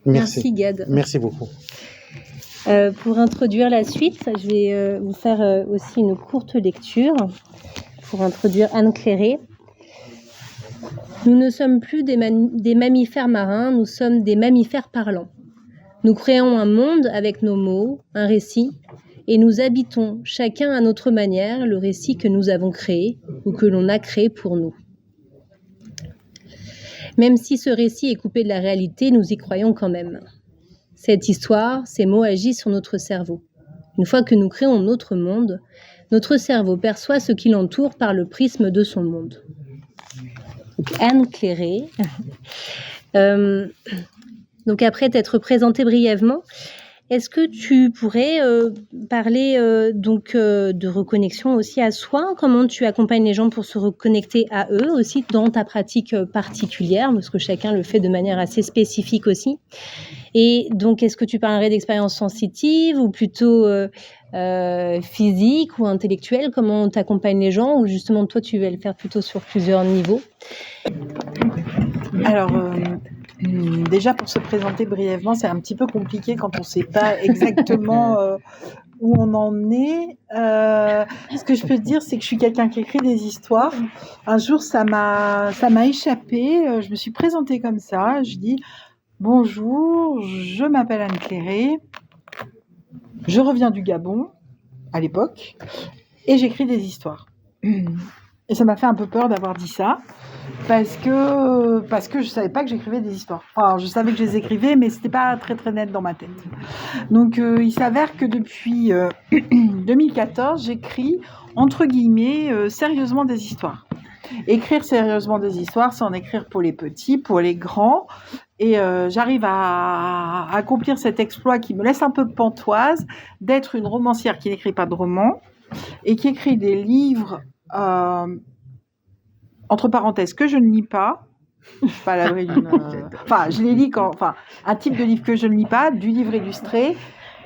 Speaker 6: Merci
Speaker 1: Gad.
Speaker 6: Merci beaucoup.
Speaker 1: Pour introduire la suite, je vais vous faire aussi une courte lecture pour introduire Anne Clairé. Nous ne sommes plus des mammifères marins, nous sommes des mammifères parlants. Nous créons un monde avec nos mots, un récit, et nous habitons chacun à notre manière le récit que nous avons créé ou que l'on a créé pour nous. Même si ce récit est coupé de la réalité, nous y croyons quand même. Cette histoire, ces mots agissent sur notre cerveau. Une fois que nous créons notre monde, notre cerveau perçoit ce qui l'entoure par le prisme de son monde. Donc, Anne Clairé. Donc après t'être présentée brièvement, est-ce que tu pourrais parler de reconnexion aussi à soi? Comment tu accompagnes les gens pour se reconnecter à eux aussi dans ta pratique particulière, parce que chacun le fait de manière assez spécifique aussi. Et donc, est-ce que tu parlerais d'expériences sensitives ou plutôt physiques ou intellectuelles? Comment tu accompagnes les gens? Ou justement, toi, tu vas le faire plutôt sur plusieurs niveaux?
Speaker 7: Alors, déjà, pour se présenter brièvement, c'est un petit peu compliqué quand on ne sait pas exactement où on en est. Ce que je peux te dire, c'est que je suis quelqu'un qui écrit des histoires. Un jour, ça m'a échappé. Je me suis présentée comme ça. Je dis « Bonjour, je m'appelle Anne Clairé. Je reviens du Gabon, à l'époque, et j'écris des histoires. » Et ça m'a fait un peu peur d'avoir dit ça, parce que je savais pas que j'écrivais des histoires. Enfin, je savais que je les écrivais, mais c'était pas très très net dans ma tête. Donc, il s'avère que depuis 2014, j'écris, entre guillemets, sérieusement des histoires. Écrire sérieusement des histoires, c'est en écrire pour les petits, pour les grands. Et j'arrive à accomplir cet exploit qui me laisse un peu pantoise, d'être une romancière qui n'écrit pas de romans et qui écrit des livres, entre parenthèses, que je ne lis pas. Je suis pas à l'abri d'une... Enfin, je les lis un type de livre que je ne lis pas, du livre illustré,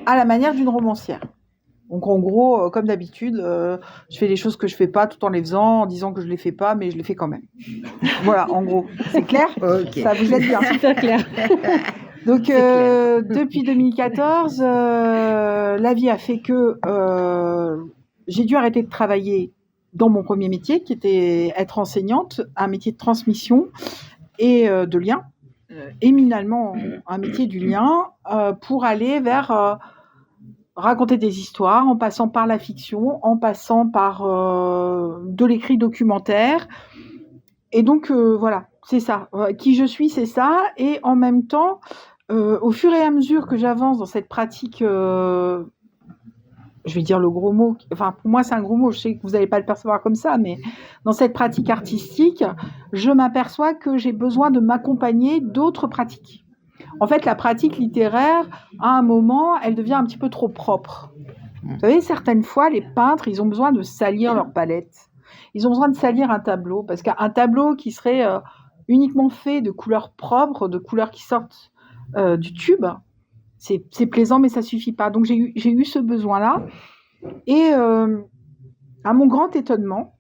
Speaker 7: à la manière d'une romancière. Donc en gros, comme d'habitude, je fais les choses que je fais pas tout en les faisant, en disant que je les fais pas, mais je les fais quand même. Voilà, en gros. C'est clair ?
Speaker 8: Okay.
Speaker 7: Ça vous aide bien.
Speaker 1: Super clair.
Speaker 7: Donc depuis 2014, la vie a fait que j'ai dû arrêter de travailler dans mon premier métier, qui était être enseignante, un métier de transmission et de lien, éminemment un métier du lien, pour aller vers... raconter des histoires, en passant par la fiction, en passant par de l'écrit documentaire. Et donc, voilà, c'est ça. Qui je suis, c'est ça. Et en même temps, au fur et à mesure que j'avance dans cette pratique, je vais dire le gros mot, enfin, pour moi, c'est un gros mot, je sais que vous n'allez pas le percevoir comme ça, mais dans cette pratique artistique, je m'aperçois que j'ai besoin de m'accompagner d'autres pratiques. En fait, la pratique littéraire, à un moment, elle devient un petit peu trop propre. Vous savez, certaines fois, les peintres, ils ont besoin de salir leur palette. Ils ont besoin de salir un tableau, parce qu'un tableau qui serait uniquement fait de couleurs propres, de couleurs qui sortent du tube, c'est plaisant, mais ça suffit pas. Donc, j'ai eu ce besoin-là. Et à mon grand étonnement,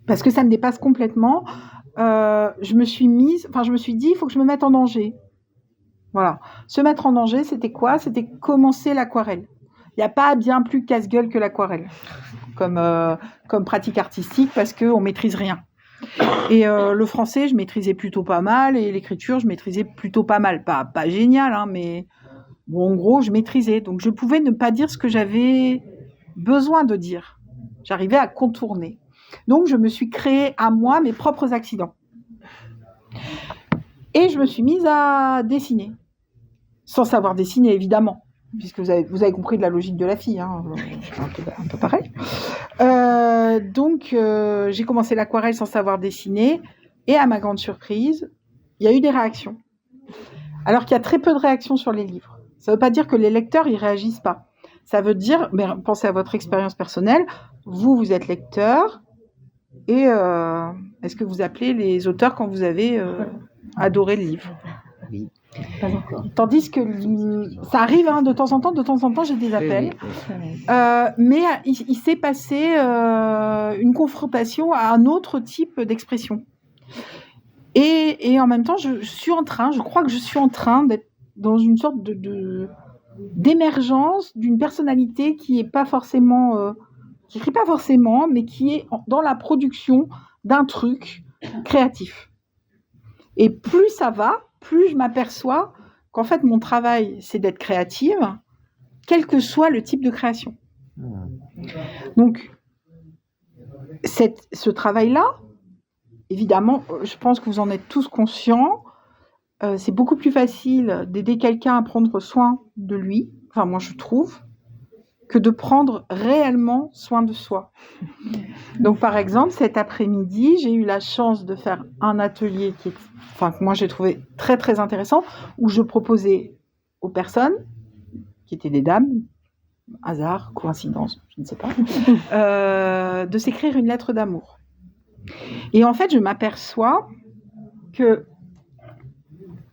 Speaker 7: parce que ça me dépasse complètement, je me suis dit, il faut que je me mette en danger. Voilà. Se mettre en danger, c'était quoi? C'était commencer l'aquarelle. Il n'y a pas bien plus casse-gueule que l'aquarelle comme pratique artistique parce qu'on ne maîtrise rien. Et le français, je maîtrisais plutôt pas mal et l'écriture, je maîtrisais plutôt pas mal. Pas génial, hein, mais bon, en gros, je maîtrisais. Donc, je pouvais ne pas dire ce que j'avais besoin de dire. J'arrivais à contourner. Donc, je me suis créé à moi mes propres accidents. Et je me suis mise à dessiner. Sans savoir dessiner, évidemment. puisque vous avez compris de la logique de la fille, hein, un peu pareil. Donc, j'ai commencé l'aquarelle sans savoir dessiner, et à ma grande surprise, il y a eu des réactions. Alors qu'il y a très peu de réactions sur les livres. Ça ne veut pas dire que les lecteurs y réagissent pas. Ça veut dire, mais pensez à votre expérience personnelle, vous êtes lecteur, et est-ce que vous appelez les auteurs quand vous avez adoré le livre?
Speaker 8: Oui.
Speaker 7: Pas encore. Tandis que ça arrive de temps en temps j'ai des appels. Mais il s'est passé une confrontation à un autre type d'expression. Et en même temps, je crois que je suis en train d'être dans une sorte d'émergence d'une personnalité qui est pas forcément, qui écrit pas forcément, mais qui est dans la production d'un truc créatif. Et plus ça va, plus je m'aperçois qu'en fait, mon travail, c'est d'être créative, quel que soit le type de création. Donc, ce travail-là, évidemment, je pense que vous en êtes tous conscients, c'est beaucoup plus facile d'aider quelqu'un à prendre soin de lui, enfin moi je trouve, que de prendre réellement soin de soi. Donc par exemple, cet après-midi, j'ai eu la chance de faire un atelier que moi j'ai trouvé très très intéressant, où je proposais aux personnes, qui étaient des dames, hasard, coïncidence, je ne sais pas, de s'écrire une lettre d'amour. Et en fait, je m'aperçois que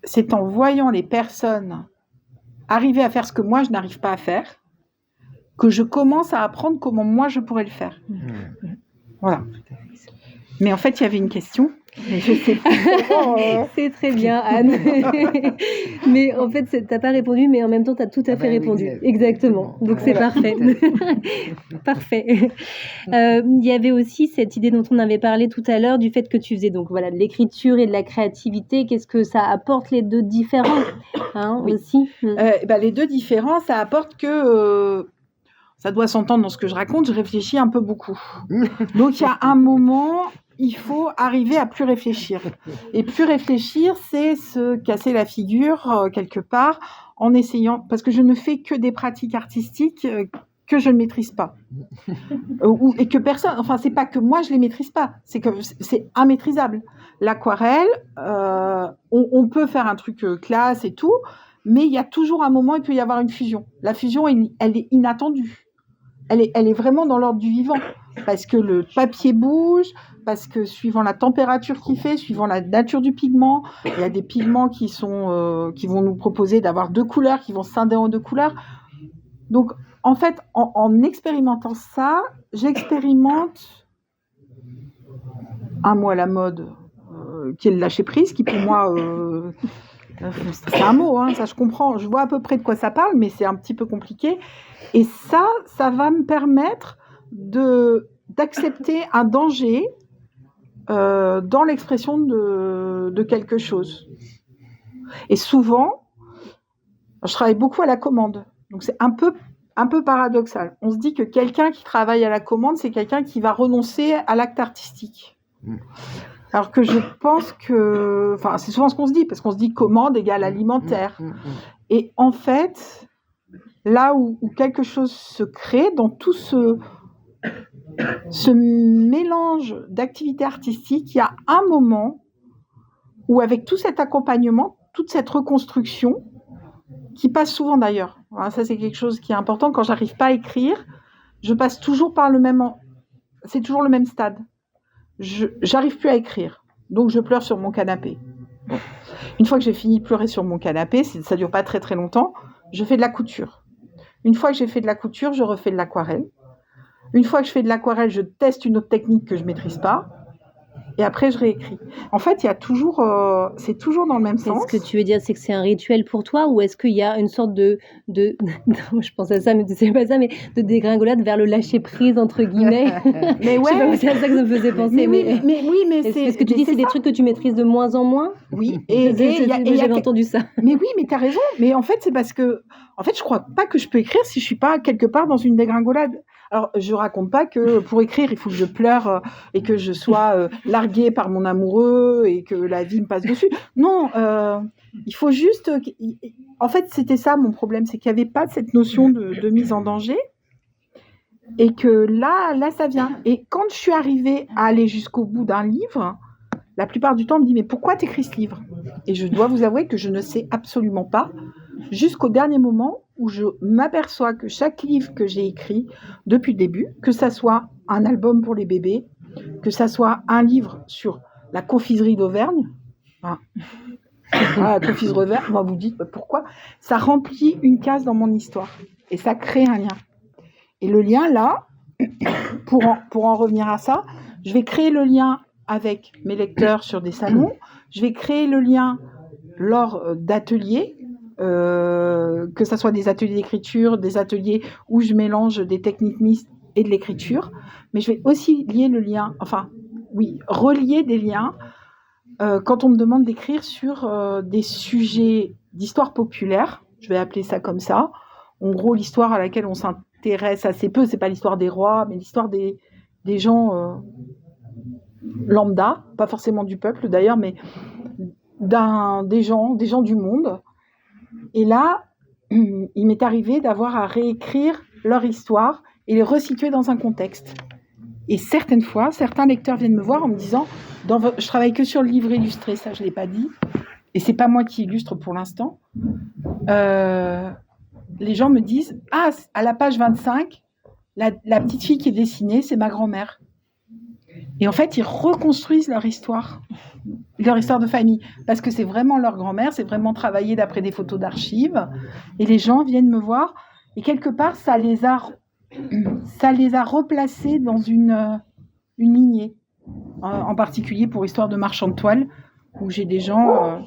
Speaker 7: c'est en voyant les personnes arriver à faire ce que moi je n'arrive pas à faire, que je commence à apprendre comment moi je pourrais le faire. Voilà. Mais en fait, il y avait une question. Mais je sais pas.
Speaker 1: C'est très bien, Anne. Mais en fait, t'as pas répondu, mais en même temps, t'as tout à fait répondu. Oui, exactement. Donc, c'est parfait. Parfait. Il y avait aussi cette idée dont on avait parlé tout à l'heure, du fait que tu faisais donc, voilà, de l'écriture et de la créativité. Qu'est-ce que ça apporte, les deux différents, oui. Aussi
Speaker 7: les deux différents, ça apporte que... ça doit s'entendre dans ce que je raconte, je réfléchis un peu beaucoup. Donc, il y a un moment... il faut arriver à plus réfléchir. Et plus réfléchir, c'est se casser la figure quelque part en essayant, parce que je ne fais que des pratiques artistiques que je ne maîtrise pas. Et que personne, enfin, c'est pas que moi je les maîtrise pas, c'est que c'est immaîtrisable. L'aquarelle, on peut faire un truc classe et tout, mais il y a toujours un moment, il peut y avoir une fusion. La fusion, elle est inattendue. Elle est vraiment dans l'ordre du vivant, parce que le papier bouge, parce que suivant la température qu'il fait, suivant la nature du pigment, il y a des pigments qui vont nous proposer d'avoir 2 couleurs, qui vont scinder en 2 couleurs. Donc, en fait, en expérimentant ça, j'expérimente un mot à la mode, qui est le lâcher-prise, qui pour moi... c'est un mot, hein, ça je comprends, je vois à peu près de quoi ça parle, mais c'est un petit peu compliqué. Et ça va me permettre d'accepter un danger dans l'expression de quelque chose. Et souvent, je travaille beaucoup à la commande, donc c'est un peu paradoxal. On se dit que quelqu'un qui travaille à la commande, c'est quelqu'un qui va renoncer à l'acte artistique. Alors que je pense que... Enfin, c'est souvent ce qu'on se dit, parce qu'on se dit commande égale alimentaire. Et en fait, là où quelque chose se crée, dans tout ce mélange d'activités artistiques, il y a un moment où, avec tout cet accompagnement, toute cette reconstruction, qui passe souvent d'ailleurs, voilà, ça c'est quelque chose qui est important, quand j'arrive pas à écrire, je passe toujours par c'est toujours le même stade. J'arrive plus à écrire, donc je pleure sur mon canapé. Bon. Une fois que j'ai fini de pleurer sur mon canapé, ça dure pas très très longtemps, je fais de la couture. Une fois que j'ai fait de la couture, je refais de l'aquarelle. Une fois que je fais de l'aquarelle, je teste une autre technique que je maîtrise pas, et après je réécris. En fait, il y a toujours, c'est toujours dans le même sens.
Speaker 1: Ce que tu veux dire, c'est que c'est un rituel pour toi, ou est-ce qu'il y a une sorte de je pense à ça, mais c'est pas ça, mais de dégringolade vers le lâcher prise entre guillemets.
Speaker 7: Mais ouais,
Speaker 1: je sais pas, c'est à ça que ça me faisait penser. Mais ce que tu dis, c'est des trucs que tu maîtrises de moins en moins.
Speaker 7: Oui,
Speaker 1: j'avais entendu ça.
Speaker 7: Mais oui, mais t'as raison. Mais en fait, c'est parce que, en fait, je crois pas que je peux écrire si je suis pas quelque part dans une dégringolade. Alors, je raconte pas que pour écrire, il faut que je pleure et que je sois larguée par mon amoureux et que la vie me passe dessus. Non, il faut juste... En fait, c'était ça mon problème, c'est qu'il n'y avait pas cette notion de mise en danger et que là, ça vient. Et quand je suis arrivée à aller jusqu'au bout d'un livre, la plupart du temps, on me dit « Mais pourquoi t'écris ce livre ?» Et je dois vous avouer que je ne sais absolument pas, jusqu'au dernier moment où je m'aperçois que chaque livre que j'ai écrit depuis le début, que ça soit un album pour les bébés, que ça soit un livre sur la confiserie d'Auvergne, la confiserie d'Auvergne, vous vous dites pourquoi, ça remplit une case dans mon histoire et ça crée un lien. Et le lien là, pour en revenir à ça, je vais créer le lien avec mes lecteurs sur des salons, je vais créer le lien lors d'ateliers, que ce soit des ateliers d'écriture, des ateliers où je mélange des techniques mixtes et de l'écriture, mais je vais aussi lier le lien, relier des liens quand on me demande d'écrire sur des sujets d'histoire populaire, je vais appeler ça comme ça. En gros, l'histoire à laquelle on s'intéresse assez peu, c'est pas l'histoire des rois, mais l'histoire des gens lambda, pas forcément du peuple d'ailleurs, mais des gens du monde. Et là, il m'est arrivé d'avoir à réécrire leur histoire et les resituer dans un contexte. Et certaines fois, certains lecteurs viennent me voir en me disant je travaille que sur le livre illustré, ça je ne l'ai pas dit, et c'est pas moi qui illustre pour l'instant. Les gens me disent à la page 25, la petite fille qui est dessinée, c'est ma grand-mère. Et en fait, ils reconstruisent leur histoire de famille, parce que c'est vraiment leur grand-mère, c'est vraiment travaillé d'après des photos d'archives, et les gens viennent me voir, et quelque part, ça les a replacés dans une lignée, en particulier pour Histoire de marchand de toile, où j'ai des gens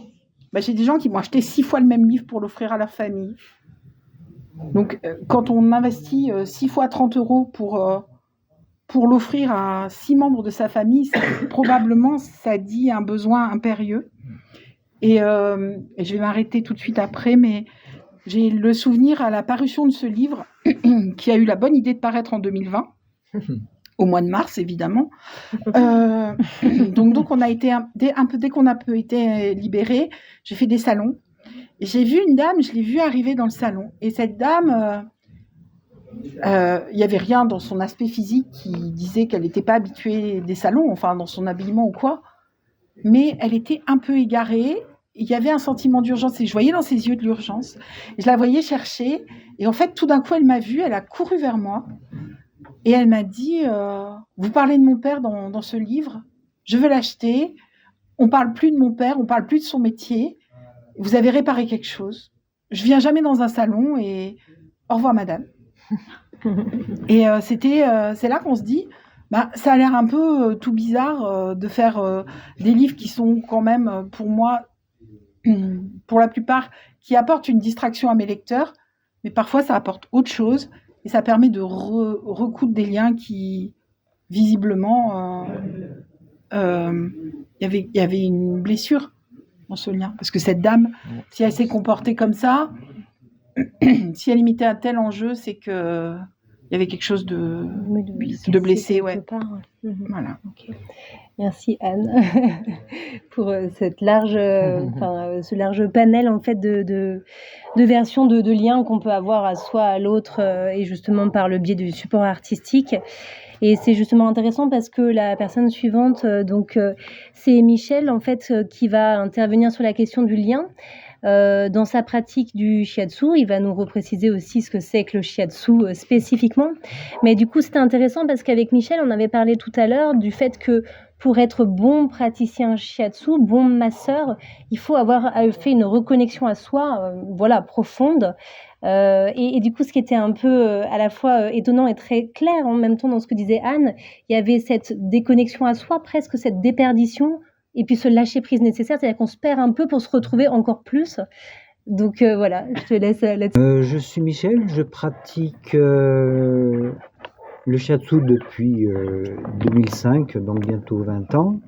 Speaker 7: qui m'ont acheté 6 fois le même livre pour l'offrir à leur famille. Donc, quand on investit 6 fois 30 € pour l'offrir à 6 membres de sa famille, probablement ça dit un besoin impérieux. Et je vais m'arrêter tout de suite après, mais j'ai le souvenir à la parution de ce livre, qui a eu la bonne idée de paraître en 2020, au mois de mars évidemment. Donc on a été dès qu'on a été libéré, j'ai fait des salons. Et j'ai vu une dame, je l'ai vue arriver dans le salon. Et cette dame... il n'y avait rien dans son aspect physique qui disait qu'elle n'était pas habituée des salons, enfin dans son habillement ou quoi, mais elle était un peu égarée, il y avait un sentiment d'urgence, et je voyais dans ses yeux de l'urgence, et je la voyais chercher, et en fait tout d'un coup elle m'a vue, elle a couru vers moi, et elle m'a dit vous parlez de mon père dans ce livre, je veux l'acheter, on ne parle plus de mon père, on ne parle plus de son métier, vous avez réparé quelque chose, je ne viens jamais dans un salon, et au revoir madame. Et c'est là qu'on se dit ça a l'air un peu tout bizarre de faire des livres qui sont quand même pour moi, pour la plupart, qui apportent une distraction à mes lecteurs, mais parfois ça apporte autre chose et ça permet de recoudre des liens qui visiblement il y avait une blessure dans ce lien, parce que cette dame, si elle s'est comportée comme ça, si elle imitait un tel enjeu, c'est que il y avait quelque chose de blessé, ouais. Voilà.
Speaker 1: Okay. Merci Anne pour cette ce large panel en fait de versions de liens qu'on peut avoir à soi, à l'autre, et justement par le biais du support artistique. Et c'est justement intéressant parce que la personne suivante, c'est Michel en fait qui va intervenir sur la question du lien. Dans sa pratique du shiatsu, il va nous repréciser aussi ce que c'est que le shiatsu spécifiquement. Mais du coup, c'était intéressant parce qu'avec Michel, on avait parlé tout à l'heure du fait que pour être bon praticien shiatsu, bon masseur, il faut avoir fait une reconnexion à soi, profonde. Et du coup, ce qui était un peu à la fois étonnant et très clair en même temps dans ce que disait Anne, il y avait cette déconnexion à soi, presque cette déperdition, et puis ce lâcher-prise nécessaire, c'est-à-dire qu'on se perd un peu pour se retrouver encore plus. Donc voilà, je te laisse là-dessus.
Speaker 8: Je suis Michel, je pratique le shiatsu depuis 2005, donc bientôt 20 ans.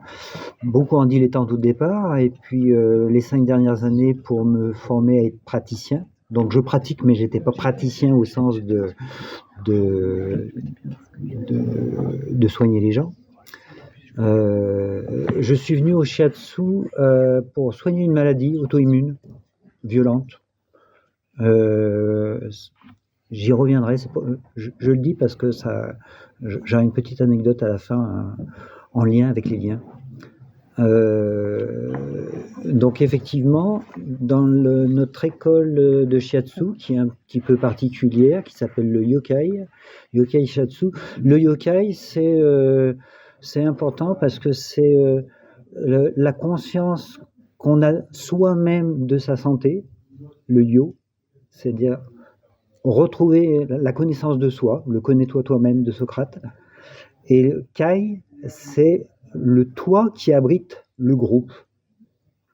Speaker 8: Beaucoup en dilettante au départ, et puis les 5 dernières années pour me former à être praticien. Donc je pratique, mais j'étais pas praticien au sens de, de soigner les gens. Je suis venu au shiatsu pour soigner une maladie auto-immune violente. J'y reviendrai. Je le dis parce que j'ai une petite anecdote à la fin en lien avec les liens. Donc effectivement, dans notre école de shiatsu, qui est un petit peu particulière, qui s'appelle le yokai shiatsu. Le yokai, c'est important parce que c'est la conscience qu'on a soi-même de sa santé, le yo, c'est-à-dire retrouver la connaissance de soi, le connais-toi toi-même de Socrate. Et le kai, c'est le toi qui abrite le groupe.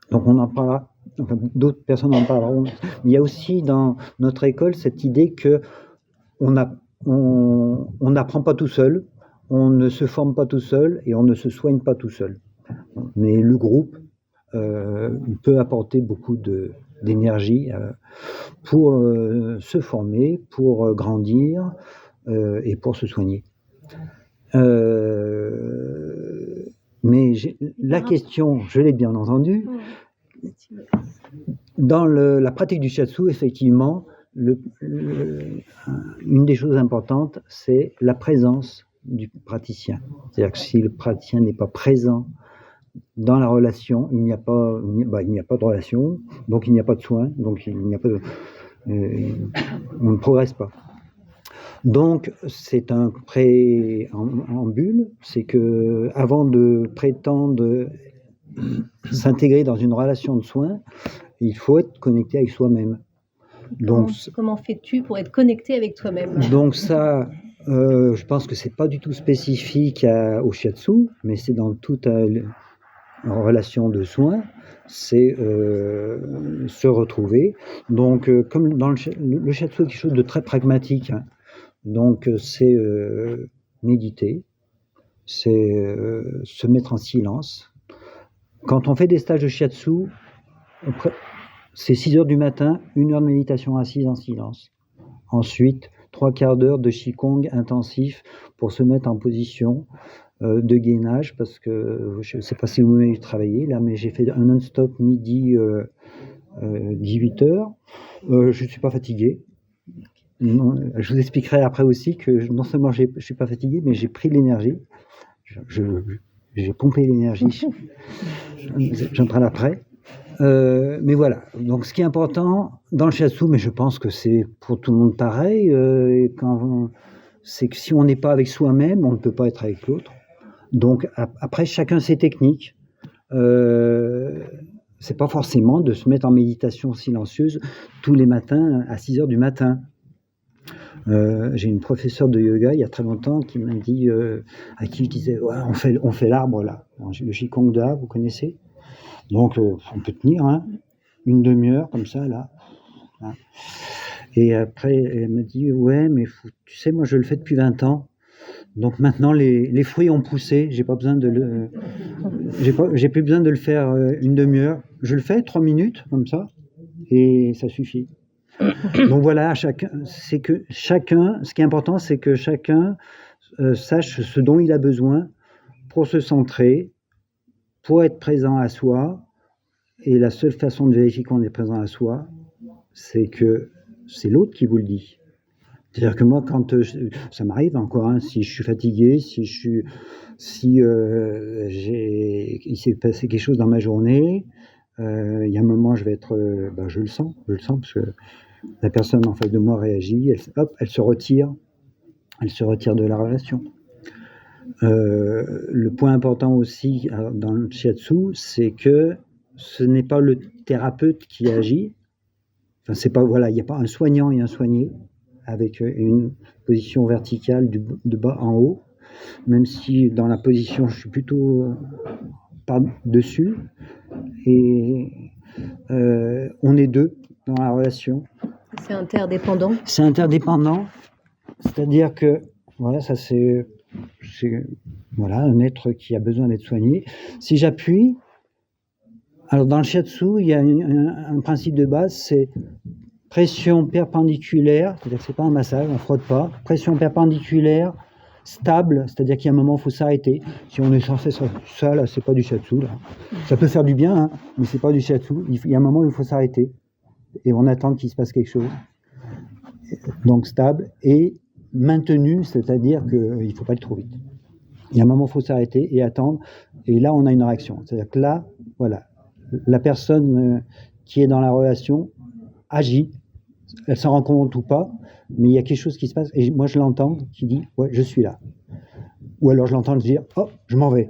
Speaker 8: Donc on en parlera, enfin, d'autres personnes en parleront. Il y a aussi dans notre école cette idée que on n'apprend pas tout seul, on ne se forme pas tout seul et on ne se soigne pas tout seul. Mais le groupe peut apporter beaucoup d'énergie pour se former, pour grandir et pour se soigner. Mais la question, je l'ai bien entendu, dans la pratique du shiatsu, effectivement, une des choses importantes, c'est la présence du praticien. C'est-à-dire que si le praticien n'est pas présent dans la relation, il n'y a pas de relation, donc il n'y a pas de soin, donc il n'y a pas on ne progresse pas. Donc c'est un préambule, c'est que avant de prétendre s'intégrer dans une relation de soins, il faut être connecté avec soi-même.
Speaker 1: Donc, comment fais-tu pour être connecté avec toi-même?
Speaker 8: Donc ça, je pense que c'est pas du tout spécifique au shiatsu, mais c'est dans toute relation de soins, c'est se retrouver. Donc comme dans le shiatsu est quelque chose de très pragmatique, hein. Donc c'est méditer, c'est se mettre en silence. Quand on fait des stages de shiatsu, c'est 6h du matin, 1 heure de méditation assise en silence. Ensuite, 3/4 d'heure de qigong intensif pour se mettre en position de gainage, parce que je ne sais pas si vous m'avez travaillé là, mais j'ai fait un non-stop midi 18h. Je ne suis pas fatigué. Non, je vous expliquerai après aussi que non seulement je ne suis pas fatigué, mais j'ai pris de l'énergie. J'ai pompé l'énergie. J'en parle après. Mais voilà. Donc, ce qui est important dans le shiatsu, mais je pense que c'est pour tout le monde pareil, c'est que si on n'est pas avec soi-même, on ne peut pas être avec l'autre. Donc, après, chacun ses techniques. C'est pas forcément de se mettre en méditation silencieuse tous les matins à 6h du matin. J'ai une professeure de yoga il y a très longtemps qui m'a dit, à qui je disais, ouais, on fait l'arbre là, le qigong de l'arbre, vous connaissez? Donc on peut tenir une demi-heure comme ça là. Et après elle m'a dit, ouais, mais tu sais, moi je le fais depuis 20 ans. Donc maintenant les fruits ont poussé, j'ai plus besoin de le faire une demi-heure. Je le fais 3 minutes comme ça et ça suffit. Donc voilà, ce qui est important, c'est que chacun sache ce dont il a besoin pour se centrer, pour être présent à soi. Et la seule façon de vérifier qu'on est présent à soi, c'est que c'est l'autre qui vous le dit. C'est-à-dire que moi, quand ça m'arrive encore, si je suis fatigué, il s'est passé quelque chose dans ma journée, il y a un moment, je vais être, je le sens parce que la personne en face de moi réagit, elle se retire de la relation. Le point important aussi dans le shiatsu, c'est que ce n'est pas le thérapeute qui agit. Enfin, c'est pas, voilà, il n'y a pas un soignant et un soigné avec une position verticale de bas en haut, même si dans la position je suis plutôt par dessus, et on est deux dans la relation.
Speaker 1: C'est interdépendant.
Speaker 8: C'est interdépendant, c'est-à-dire que voilà, ça c'est voilà, un être qui a besoin d'être soigné. Si j'appuie, alors dans le shiatsu, il y a un principe de base, c'est pression perpendiculaire, c'est-à-dire que c'est pas un massage, on frotte pas. Pression perpendiculaire, stable, c'est-à-dire qu'il y a un moment où il faut s'arrêter. Si on est censé ça, là, c'est pas du shiatsu. Là. Ça peut faire du bien, hein, mais c'est pas du shiatsu. Il y a un moment où il faut s'arrêter et on attend qu'il se passe quelque chose. Donc stable et maintenu, c'est-à-dire qu'il ne faut pas aller trop vite. Il y a un moment où il faut s'arrêter et attendre, et là on a une réaction. C'est-à-dire que là, voilà, la personne qui est dans la relation agit, elle s'en rend compte ou pas, mais il y a quelque chose qui se passe, et moi je l'entends qui dit « ouais, je suis là ». Ou alors je l'entends dire « oh, je m'en vais ».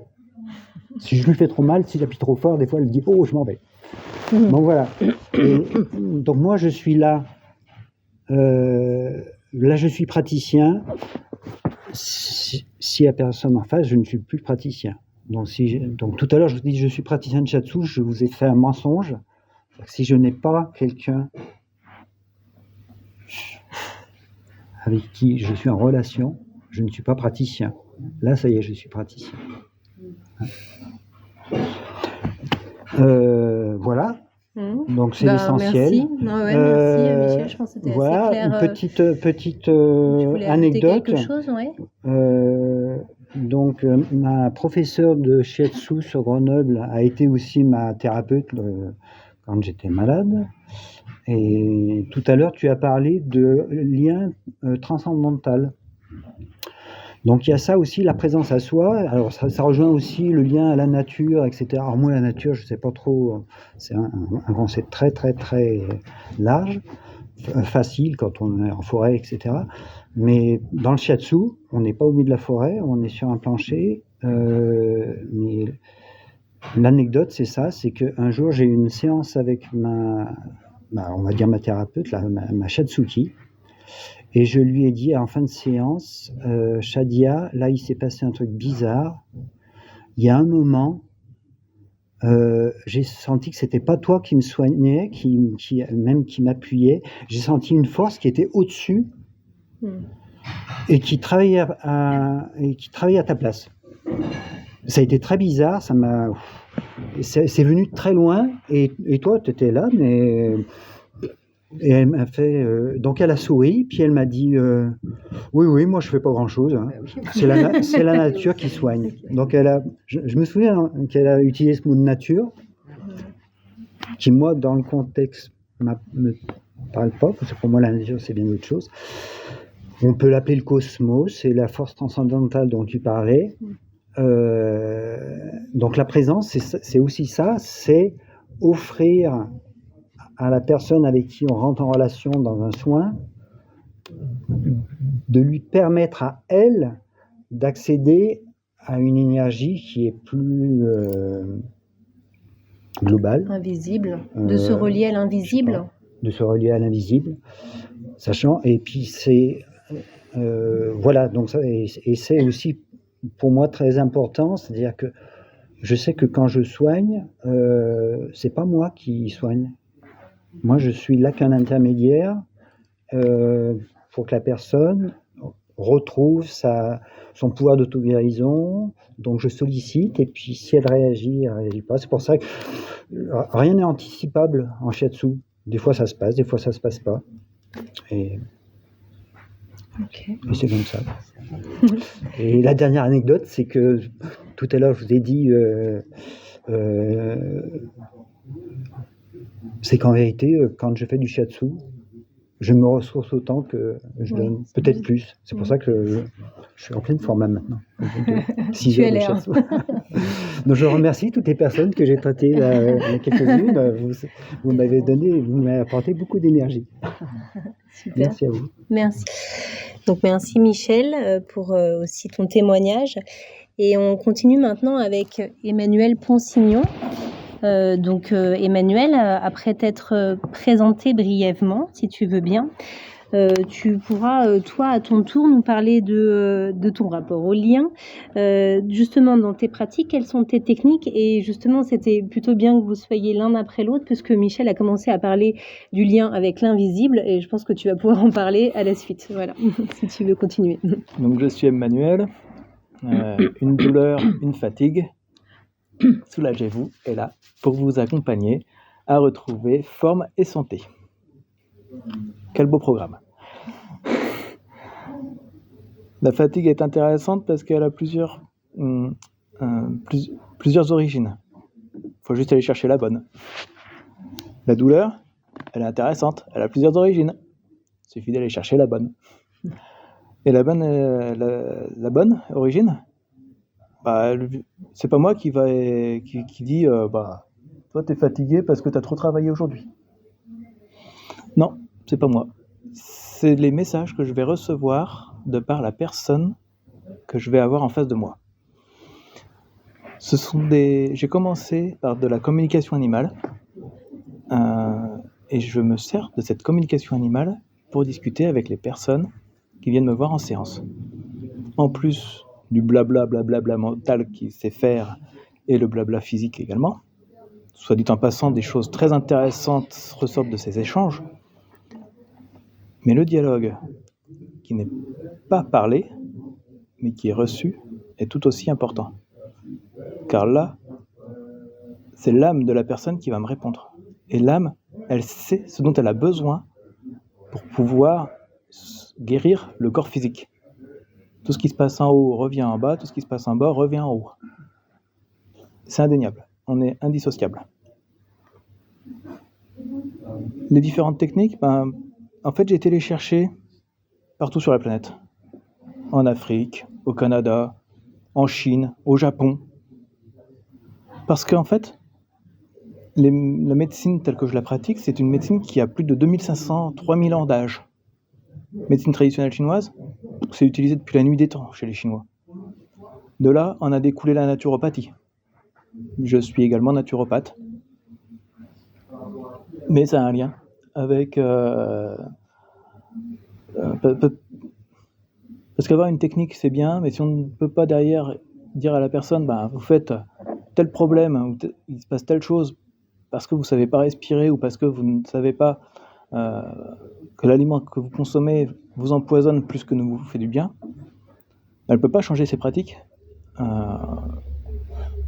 Speaker 8: Si je lui fais trop mal, si j'appuie trop fort, des fois elle dit « oh, je m'en vais ». Donc voilà. Et, donc moi je suis là. Là, je suis praticien. S'il n'y a personne en face, je ne suis plus praticien. Donc tout à l'heure, je vous dis que je suis praticien de shiatsu, je vous ai fait un mensonge. Si je n'ai pas quelqu'un avec qui je suis en relation, je ne suis pas praticien. Là, ça y est, je suis praticien. Voilà. Donc c'est l'essentiel.
Speaker 1: Merci. Merci Michel, je pense que c'était
Speaker 8: voilà,
Speaker 1: assez clair.
Speaker 8: Une petite
Speaker 1: tu voulais
Speaker 8: anecdote.
Speaker 1: Quelque chose, ouais.
Speaker 8: Donc ma professeure de shiatsu sur Grenoble a été aussi ma thérapeute quand j'étais malade. Et tout à l'heure tu as parlé de lien transcendantal. Donc il y a ça aussi, la présence à soi. Alors ça rejoint aussi le lien à la nature, etc. Alors moi la nature, je sais pas trop, c'est un concept très très très large, facile quand on est en forêt, etc. Mais dans le shiatsu, on n'est pas au milieu de la forêt, on est sur un plancher. Mais l'anecdote c'est ça, c'est qu'un jour j'ai eu une séance avec on va dire ma thérapeute, ma Shatsuki. Et je lui ai dit en fin de séance, Shadia, là il s'est passé un truc bizarre. Il y a un moment, j'ai senti que c'était pas toi qui me soignais, même qui m'appuyait. J'ai senti une force qui était au-dessus et qui travaillait à ta place. Ça a été très bizarre, c'est venu de très loin. Et toi, tu étais là, mais. Et elle m'a fait, donc elle a souri, puis elle m'a dit, oui, moi je fais pas grand chose, hein. C'est la nature qui soigne. Donc je me souviens qu'elle a utilisé ce mot de nature, qui moi dans le contexte me parle pas, parce que pour moi la nature c'est bien autre chose. On peut l'appeler le cosmos, c'est la force transcendantale dont tu parlais. Donc la présence, c'est aussi ça, c'est offrir à la personne avec qui on rentre en relation dans un soin, de lui permettre à elle d'accéder à une énergie qui est plus globale.
Speaker 1: Invisible, de se relier à l'invisible.
Speaker 8: De se relier à l'invisible, sachant, et puis c'est, voilà, donc ça, et c'est aussi pour moi très important, c'est-à-dire que je sais que quand je soigne, c'est pas moi qui soigne. Moi, je suis là qu'un intermédiaire pour que la personne retrouve son pouvoir d'auto-guérison. Donc, je sollicite, et puis si elle réagit pas. C'est pour ça que rien n'est anticipable en shiatsu. Des fois, ça se passe, des fois, ça se passe pas. Et c'est comme ça. Et la dernière anecdote, c'est que tout à l'heure, je vous ai dit... c'est qu'en vérité, quand je fais du shiatsu, je me ressource autant que je donne, peut-être plus. C'est pour ça que je suis en pleine forme maintenant. 6 heures de shiatsu. Donc je remercie toutes les personnes que j'ai traitées il y a quelques-unes. Vous m'avez apporté beaucoup d'énergie.
Speaker 1: Super.
Speaker 8: Merci à vous.
Speaker 1: Merci. Donc merci Michel pour aussi ton témoignage. Et on continue maintenant avec Emmanuel Ponsignon. Emmanuel, après t'être présenté brièvement, si tu veux bien, tu pourras, toi, à ton tour, nous parler de ton rapport au lien. Justement, dans tes pratiques, quelles sont tes techniques? Et justement, c'était plutôt bien que vous soyez l'un après l'autre, puisque Michel a commencé à parler du lien avec l'invisible, et je pense que tu vas pouvoir en parler à la suite. Voilà, si tu veux continuer.
Speaker 9: Donc, je suis Emmanuel. Une douleur, une fatigue. Soulagez-vous est là pour vous accompagner à retrouver forme et santé. Quel beau programme. La fatigue est intéressante parce qu'elle a plusieurs origines. Il faut juste aller chercher la bonne. La douleur, elle est intéressante. Elle a plusieurs origines. Il suffit d'aller chercher la bonne. Et la bonne origine, c'est pas moi qui dit toi t'es fatigué parce que t'as trop travaillé aujourd'hui. Non, c'est pas moi. C'est les messages que je vais recevoir de par la personne que je vais avoir en face de moi. J'ai commencé par de la communication animale et je me sers de cette communication animale pour discuter avec les personnes qui viennent me voir en séance. En plus du blabla mental qu'il sait faire et le blabla physique également, soit dit en passant, des choses très intéressantes ressortent de ces échanges. Mais le dialogue, qui n'est pas parlé, mais qui est reçu, est tout aussi important. Car là, c'est l'âme de la personne qui va me répondre. Et l'âme, elle sait ce dont elle a besoin pour pouvoir guérir le corps physique. Tout ce qui se passe en haut revient en bas, tout ce qui se passe en bas revient en haut. C'est indéniable, on est indissociable. Les différentes techniques, en fait, j'ai été les chercher partout sur la planète. En Afrique, au Canada, en Chine, au Japon. Parce qu'en fait, la médecine telle que je la pratique, c'est une médecine qui a plus de 2500-3000 ans d'âge. Médecine traditionnelle chinoise, c'est utilisé depuis la nuit des temps chez les Chinois. De là, on a découlé la naturopathie. Je suis également naturopathe. Mais ça a un lien avec... parce qu'avoir une technique, c'est bien, mais si on ne peut pas derrière dire à la personne, vous faites tel problème, ou il se passe telle chose, parce que vous ne savez pas respirer, ou parce que vous ne savez pas que l'aliment que vous consommez vous empoisonne plus que ne vous fait du bien, elle ne peut pas changer ses pratiques,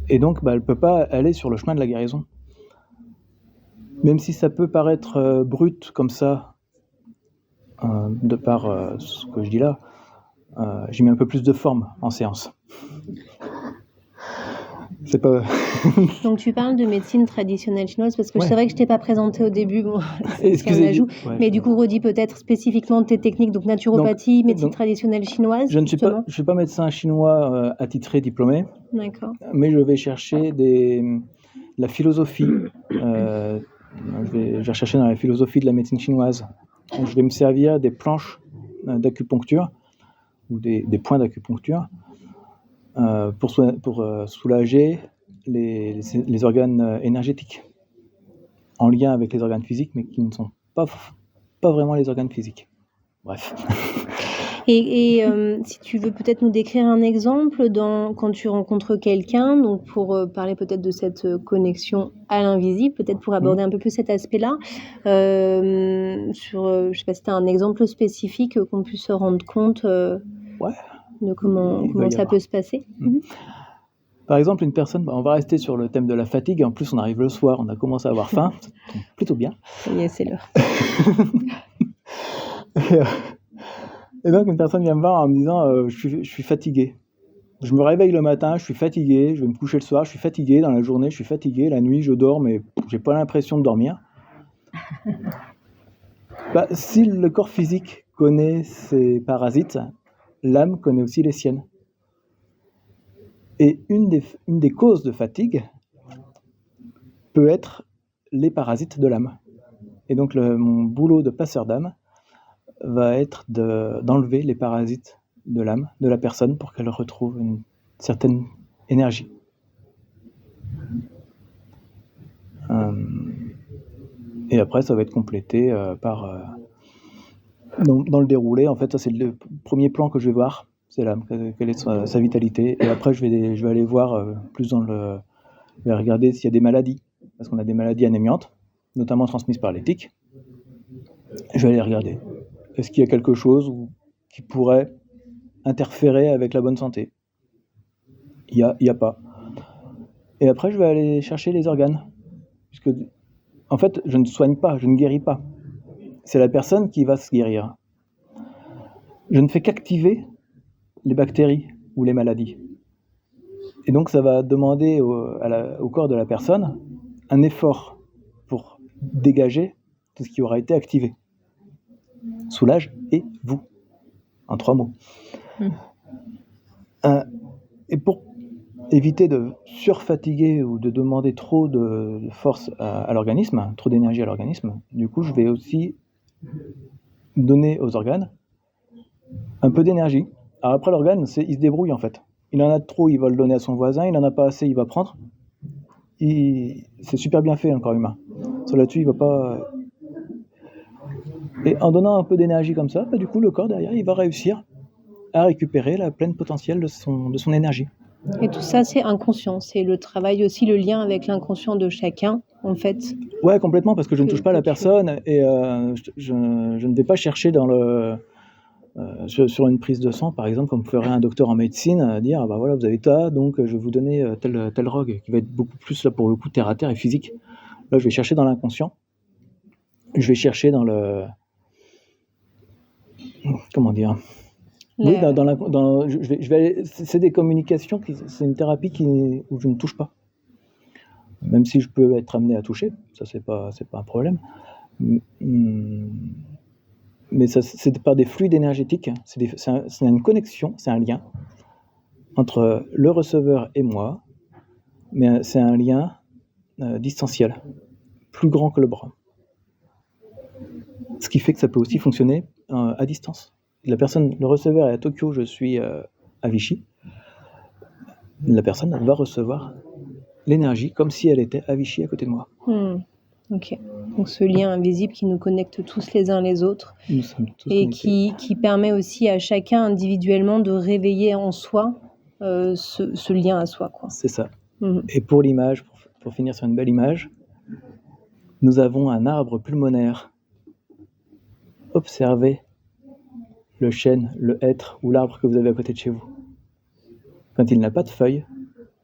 Speaker 9: et donc elle ne peut pas aller sur le chemin de la guérison. Même si ça peut paraître brut comme ça, de par ce que je dis là, j'ai mis un peu plus de forme en séance. C'est pas...
Speaker 1: Donc tu parles de médecine traditionnelle chinoise parce que
Speaker 9: Ouais.
Speaker 1: c'est vrai que je t'ai pas présenté au début, bon, c'est un
Speaker 9: Excusez,
Speaker 1: ajout,
Speaker 9: ouais.
Speaker 1: mais du coup redis peut-être spécifiquement tes techniques, donc naturopathie, médecine
Speaker 9: donc,
Speaker 1: traditionnelle chinoise.
Speaker 9: Je ne suis
Speaker 1: justement.
Speaker 9: pas médecin chinois attitré, diplômé,
Speaker 1: D'accord.
Speaker 9: mais je vais chercher la philosophie. Je vais rechercher dans la philosophie de la médecine chinoise. Donc, je vais me servir des planches d'acupuncture ou des points d'acupuncture pour soulager les organes énergétiques en lien avec les organes physiques, mais qui ne sont pas vraiment les organes physiques. Bref.
Speaker 1: Et si tu veux peut-être nous décrire un exemple quand tu rencontres quelqu'un, donc pour parler peut-être de cette connexion à l'invisible, peut-être pour aborder un peu plus cet aspect-là, je sais pas si tu as un exemple spécifique qu'on puisse se rendre compte de comment ça peut se passer.
Speaker 9: Par exemple, une personne, on va rester sur le thème de la fatigue, en plus on arrive le soir, on a commencé à avoir faim, ça tombe plutôt bien.
Speaker 1: Ça y est, c'est l'heure.
Speaker 9: Et donc une personne vient me voir en me disant je suis fatigué. Je me réveille le matin, je suis fatigué, je vais me coucher le soir, je suis fatigué, dans la journée je suis fatigué, la nuit je dors mais j'ai pas l'impression de dormir. Si le corps physique connaît ses parasites, l'âme connaît aussi les siennes. Et une des causes de fatigue peut être les parasites de l'âme. Et donc mon boulot de passeur d'âme va être d'enlever les parasites de l'âme, de la personne, pour qu'elle retrouve une certaine énergie. Et après, ça va être complété par... dans le déroulé, en fait, ça c'est le premier plan que je vais voir, c'est l'âme, quelle est sa vitalité. Et après, je vais aller voir plus dans le... Je vais regarder s'il y a des maladies, parce qu'on a des maladies anémiantes, notamment transmises par les tiques. Je vais aller regarder. Est-ce qu'il y a quelque chose qui pourrait interférer avec la bonne santé ? Il y a pas. Et après, je vais aller chercher les organes. Puisque, en fait, je ne soigne pas, je ne guéris pas. c'est la personne qui va se guérir. Je ne fais qu'activer les bactéries ou les maladies. Et donc ça va demander au corps de la personne un effort pour dégager tout ce qui aura été activé. Soulage et vous, en 3 mots. Et pour éviter de surfatiguer ou de demander trop de force à l'organisme, trop d'énergie à l'organisme, du coup je vais aussi donner aux organes un peu d'énergie. Alors après l'organe, il se débrouille en fait. Il en a trop, il va le donner à son voisin, il en a pas assez, il va prendre. C'est super bien fait, un corps humain. Sur là-dessus, il va pas... Et en donnant un peu d'énergie comme ça, du coup le corps derrière, il va réussir à récupérer la pleine potentiel de son énergie.
Speaker 1: Et tout ça, c'est inconscient. C'est le travail aussi, le lien avec l'inconscient de chacun, en fait.
Speaker 9: Ouais, complètement, parce que je ne touche pas la personne et je ne vais pas chercher sur une prise de sang, par exemple, comme ferait un docteur en médecine, à dire ah bah voilà, vous avez ça, donc je vais vous donner telle drogue, qui va être beaucoup plus là pour le coup terre à terre et physique. Là, je vais chercher dans l'inconscient. Je vais chercher dans le... Comment dire ? Oui, c'est des communications, c'est une thérapie où je ne touche pas. Même si je peux être amené à toucher, ça c'est pas un problème. Mais ça, c'est par des fluides énergétiques, c'est une connexion, c'est un lien entre le receveur et moi, mais c'est un lien distanciel, plus grand que le bras. Ce qui fait que ça peut aussi fonctionner à distance. Le receveur est à Tokyo, je suis à Vichy. La personne va recevoir l'énergie comme si elle était à Vichy à côté de moi.
Speaker 1: Ok. Donc ce lien invisible qui nous connecte tous les uns les autres
Speaker 9: Nous sommes tous
Speaker 1: et
Speaker 9: connectés.
Speaker 1: qui permet aussi à chacun individuellement de réveiller en soi ce lien à soi, quoi.
Speaker 9: C'est ça. Et pour l'image, pour finir sur une belle image, nous avons un arbre pulmonaire. Observez le chêne, le hêtre ou l'arbre que vous avez à côté de chez vous. Quand il n'a pas de feuilles,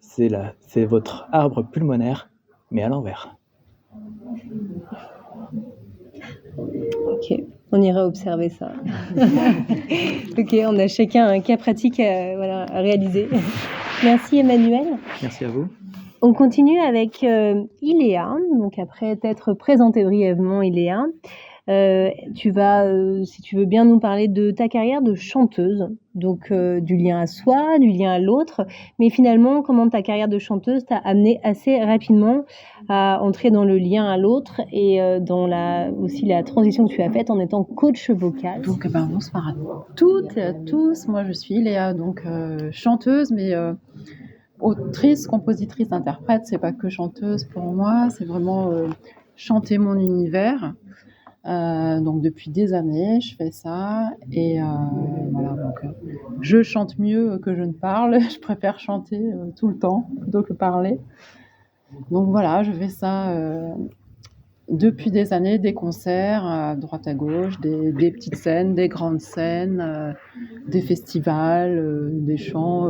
Speaker 9: c'est votre arbre pulmonaire, mais à l'envers.
Speaker 1: Ok, on ira observer ça. Ok, on a chacun un cas pratique à réaliser. Merci Emmanuel.
Speaker 9: Merci à vous.
Speaker 1: On continue avec Iléa. Donc après t'être présenté brièvement, Iléa, tu vas, si tu veux bien nous parler de ta carrière de chanteuse, donc du lien à soi, du lien à l'autre, mais finalement comment ta carrière de chanteuse t'a amené assez rapidement à entrer dans le lien à l'autre et dans aussi la transition que tu as faite en étant coach vocal.
Speaker 5: Donc bonsoir à toutes et à tous, moi je suis Iléa, donc chanteuse, mais autrice, compositrice, interprète, c'est pas que chanteuse pour moi, c'est vraiment chanter mon univers. Donc depuis des années, je fais ça et voilà. Donc je chante mieux que je ne parle. Je préfère chanter tout le temps plutôt que parler. Donc voilà, je fais ça depuis des années, des concerts à droite à gauche, des petites scènes, des grandes scènes, des festivals, des chants,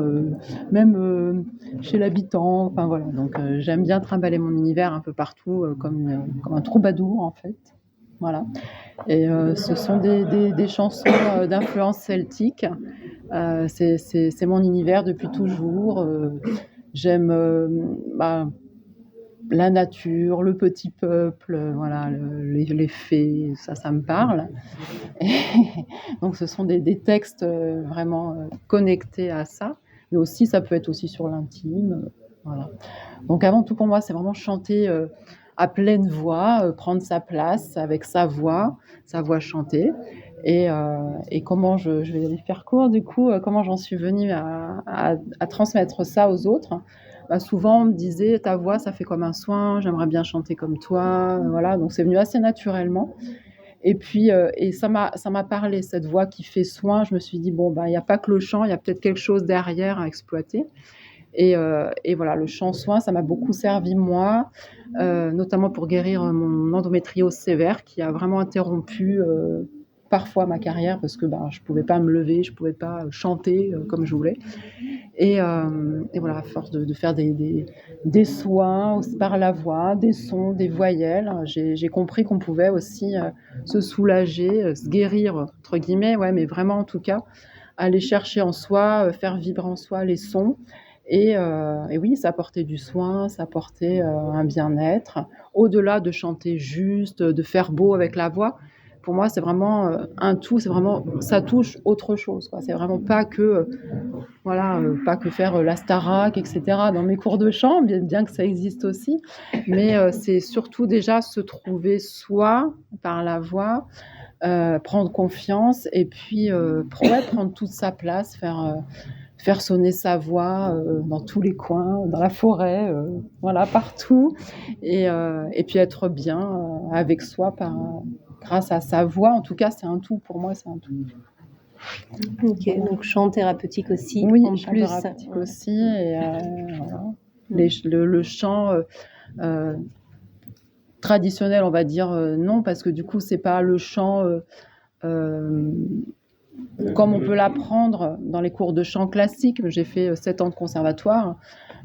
Speaker 5: même chez l'habitant. Enfin voilà. Donc j'aime bien trimballer mon univers un peu partout, comme un troubadour en fait. Voilà. Et ce sont des chansons d'influence celtique. C'est mon univers depuis toujours. J'aime la nature, le petit peuple, voilà, les fées, ça me parle. Et donc ce sont des textes vraiment connectés à ça. Mais aussi, ça peut être aussi sur l'intime. Voilà. Donc avant tout pour moi, c'est vraiment chanter à pleine voix, prendre sa place avec sa voix chantée. Et comment je vais aller faire court du coup, comment j'en suis venue à transmettre ça aux autres. Souvent on me disait ta voix ça fait comme un soin, j'aimerais bien chanter comme toi, voilà, donc c'est venu assez naturellement. Et puis et ça m'a parlé, cette voix qui fait soin. Je me suis dit bon il n'y a pas que le chant, il y a peut-être quelque chose derrière à exploiter. Et voilà, le chant soin, ça m'a beaucoup servi moi, notamment pour guérir mon endométriose sévère qui a vraiment interrompu parfois ma carrière parce que je pouvais pas me lever, je pouvais pas chanter comme je voulais. Et voilà, à force de faire des soins aussi par la voix, des sons, des voyelles, j'ai compris qu'on pouvait aussi se soulager, se guérir, entre guillemets, ouais, mais vraiment en tout cas, aller chercher en soi, faire vibrer en soi les sons. Et oui, ça apportait du soin, ça apportait un bien-être. Au-delà de chanter juste, de faire beau avec la voix, pour moi, c'est vraiment un tout, c'est vraiment, ça touche autre chose, quoi. C'est vraiment pas que, pas que faire la Starac, etc. dans mes cours de chant, bien que ça existe aussi, mais c'est surtout déjà se trouver soi par la voix, prendre confiance et puis prendre toute sa place, faire sonner sa voix dans tous les coins, dans la forêt, voilà, partout, et puis être bien avec soi grâce à sa voix. En tout cas, c'est un tout, pour moi, c'est un tout.
Speaker 1: Ok, donc chant thérapeutique aussi.
Speaker 5: Oui,
Speaker 1: en
Speaker 5: chant
Speaker 1: plus.
Speaker 5: thérapeutique aussi, et voilà. Le chant traditionnel, on va dire non, parce que du coup, c'est pas le chant comme on peut l'apprendre dans les cours de chant classique. J'ai fait 7 ans de conservatoire.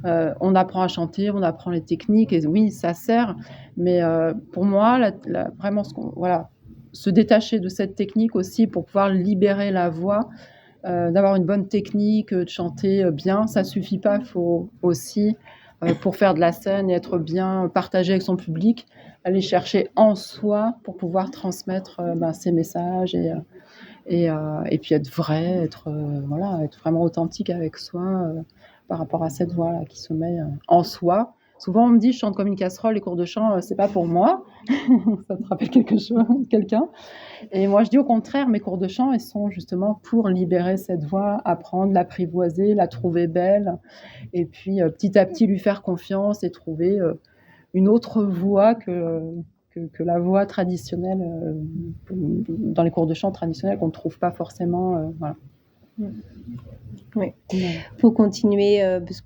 Speaker 5: On apprend à chanter, on apprend les techniques, et oui, ça sert. Mais pour moi, vraiment, se détacher de cette technique aussi pour pouvoir libérer la voix, d'avoir une bonne technique, de chanter bien, ça suffit pas. Il faut aussi, pour faire de la scène et être bien partagé avec son public, aller chercher en soi pour pouvoir transmettre ses messages et puis être vrai, être vraiment authentique avec soi par rapport à cette voix-là qui se met en soi. Souvent, on me dit, je chante comme une casserole, les cours de chant, c'est pas pour moi. Ça te rappelle quelqu'un. Et moi, je dis au contraire, mes cours de chant, ils sont justement pour libérer cette voix, apprendre, l'apprivoiser, la trouver belle, et puis petit à petit lui faire confiance et trouver une autre voix que la voix traditionnelle, dans les cours de chant traditionnels qu'on ne trouve pas forcément. Voilà.
Speaker 1: Oui. Pour continuer, parce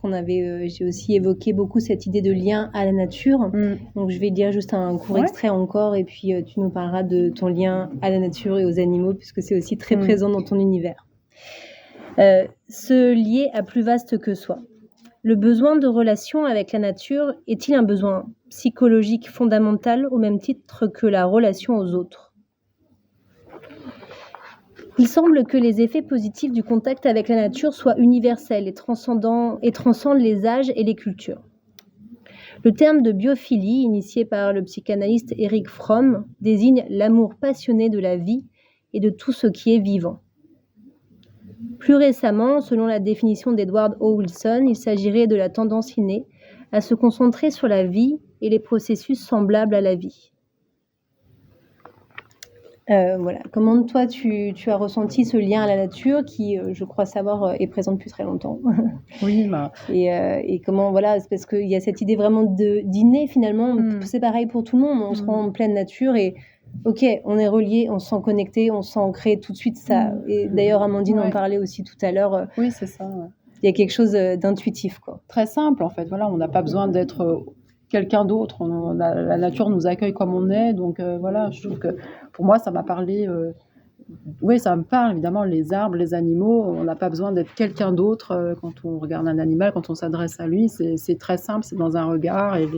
Speaker 1: j'ai aussi évoqué beaucoup cette idée de lien à la nature. Donc je vais dire juste un court extrait encore, et puis tu nous parleras de ton lien à la nature et aux animaux, puisque c'est aussi très présent dans ton univers. Se lier à plus vaste que soi. Le besoin de relation avec la nature est-il un besoin psychologique fondamental au même titre que la relation aux autres ? Il semble que les effets positifs du contact avec la nature soient universels et transcendent les âges et les cultures. Le terme de biophilie, initié par le psychanalyste Erich Fromm, désigne l'amour passionné de la vie et de tout ce qui est vivant. Plus récemment, selon la définition d'Edward O. Wilson, il s'agirait de la tendance innée à se concentrer sur la vie et les processus semblables à la vie. Voilà. Comment toi tu as ressenti ce lien à la nature qui, je crois savoir, est présent depuis très longtemps.
Speaker 5: Oui,
Speaker 1: et comment, c'est parce qu'il y a cette idée vraiment d'inné finalement. C'est pareil pour tout le monde. On se rend en pleine nature et ok, on est relié, on se sent connecté, on se sent ancré tout de suite. Ça. Et d'ailleurs, Amandine en parlait aussi tout à l'heure.
Speaker 5: Oui, c'est ça. Ouais.
Speaker 1: Il y a quelque chose d'intuitif, quoi.
Speaker 5: Très simple en fait. Voilà, on n'a pas besoin d'être quelqu'un d'autre. La nature nous accueille comme on est. Donc je trouve que pour moi, ça m'a parlé. Oui, ça me parle évidemment. Les arbres, les animaux, on n'a pas besoin d'être quelqu'un d'autre quand on regarde un animal, quand on s'adresse à lui. C'est très simple, c'est dans un regard. Et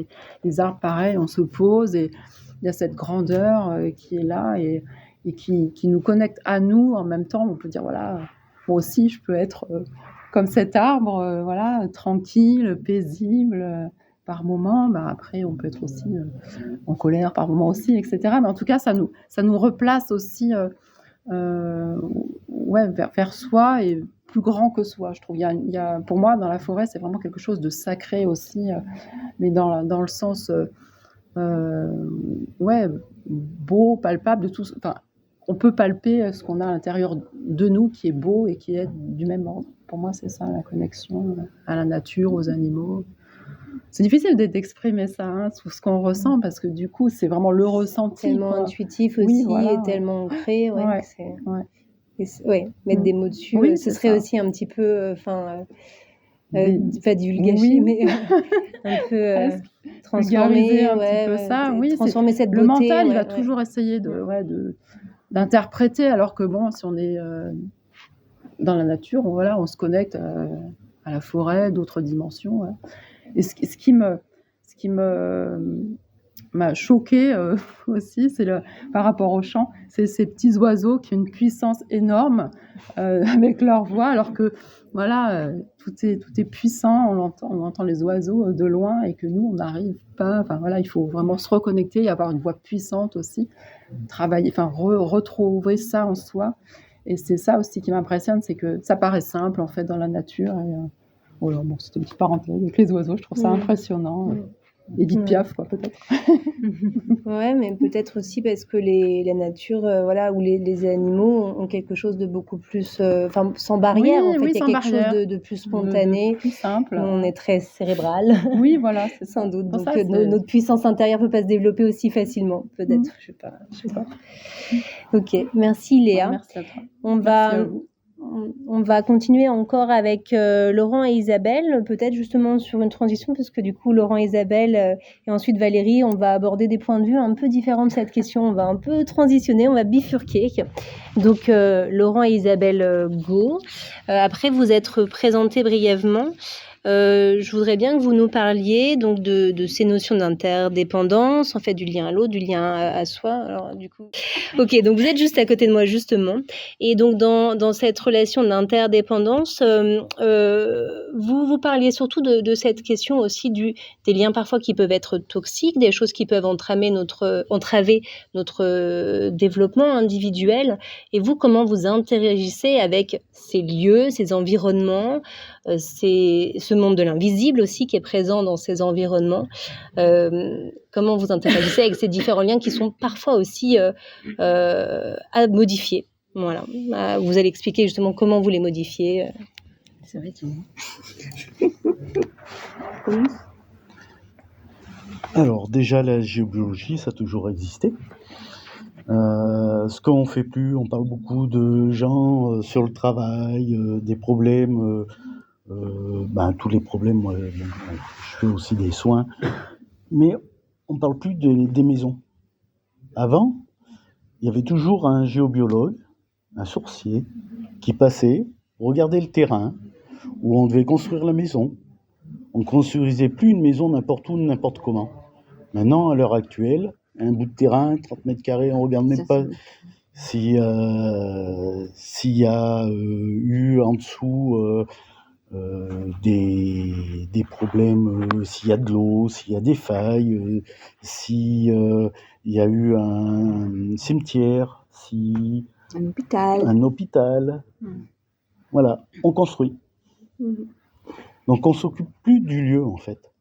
Speaker 5: les arbres, pareil, on se pose et il y a cette grandeur qui est là et qui nous connecte à nous. En même temps, on peut dire moi aussi, je peux être comme cet arbre, tranquille, paisible. Par moment, après on peut être aussi en colère par moment aussi, etc. Mais en tout cas, ça nous replace aussi vers soi et plus grand que soi. Je trouve il y a pour moi dans la forêt, c'est vraiment quelque chose de sacré aussi, mais dans le sens beau, palpable de tout. Enfin, on peut palper ce qu'on a à l'intérieur de nous qui est beau et qui est du même ordre. Pour moi, c'est ça la connexion à la nature, aux animaux. C'est difficile d'exprimer ça, tout ce qu'on ressent, parce que du coup, c'est vraiment le ressenti.
Speaker 1: Tellement intuitif aussi, et tellement ancré. Mettre des mots dessus, ce serait ça. Aussi un petit peu, pas divulgacher, mais un peu transformer
Speaker 5: un petit peu ça. Transformer
Speaker 1: cette beauté.
Speaker 5: Le mental, il va toujours essayer de
Speaker 10: d'interpréter, alors que bon, si on est dans la nature, on se connecte à la forêt, d'autres dimensions. Voilà. Et ce qui m'a choquée aussi, par rapport au chant, c'est ces petits oiseaux qui ont une puissance énorme avec leur voix, alors que voilà, tout est puissant, on entend les oiseaux de loin et que nous, on n'arrive pas. Enfin voilà, il faut vraiment se reconnecter et avoir une voix puissante aussi, travailler, retrouver ça en soi. Et c'est ça aussi qui m'impressionne, c'est que ça paraît simple en fait dans la nature. Et, voilà, bon, c'était une petite parenthèse avec les oiseaux, je trouve ça impressionnant. Edith Piaf, quoi, peut-être.
Speaker 1: Ouais, mais peut-être aussi parce que la nature, voilà, ou les animaux ont quelque chose de beaucoup plus, sans barrière, en fait. Il y a quelque chose de plus spontané.
Speaker 10: Plus simple.
Speaker 1: On est très cérébral.
Speaker 10: Oui, voilà, c'est
Speaker 1: sans doute.
Speaker 10: Pour
Speaker 1: Donc,
Speaker 10: ça,
Speaker 1: notre puissance intérieure peut pas se développer aussi facilement, peut-être. Je sais pas. Ok, merci Léa.
Speaker 10: Merci à toi.
Speaker 1: Merci à vous. On va continuer encore avec Laurent et Isabelle, peut-être justement sur une transition, parce que du coup, Laurent et Isabelle et ensuite Valérie, on va aborder des points de vue un peu différents de cette question. On va un peu transitionner, on va bifurquer. Donc, Laurent et Isabelle, go. Après vous être présentés brièvement, je voudrais bien que vous nous parliez donc de ces notions d'interdépendance, en fait, du lien à l'autre, du lien à soi. Alors, du coup, ok, donc vous êtes juste à côté de moi, justement. Et donc, dans cette relation d'interdépendance, vous parliez surtout de cette question aussi des liens parfois qui peuvent être toxiques, des choses qui peuvent entraver notre développement individuel. Et vous, comment vous interagissez avec ces lieux, ces environnements, ce monde de l'invisible aussi qui est présent dans ces environnements. Comment vous interagissez avec ces différents liens qui sont parfois aussi à modifier. Voilà. Vous allez expliquer justement comment vous les modifiez.
Speaker 10: C'est vrai que...
Speaker 11: Alors déjà, la géobiologie, ça a toujours existé. Ce qu'on ne fait plus, on parle beaucoup de gens sur le travail, des problèmes... tous les problèmes, moi, je fais aussi des soins, mais on ne parle plus des maisons. Avant, il y avait toujours un géobiologue, un sourcier, qui passait, regardait le terrain, où on devait construire la maison. On ne construisait plus une maison n'importe où, n'importe comment. Maintenant, à l'heure actuelle, un bout de terrain, 30 mètres carrés, on ne regarde même pas s'il y a eu en dessous... des problèmes, s'il y a de l'eau, s'il y a des failles, s'il y a eu un cimetière, un hôpital. Voilà, on construit. Donc on s'occupe plus du lieu en fait.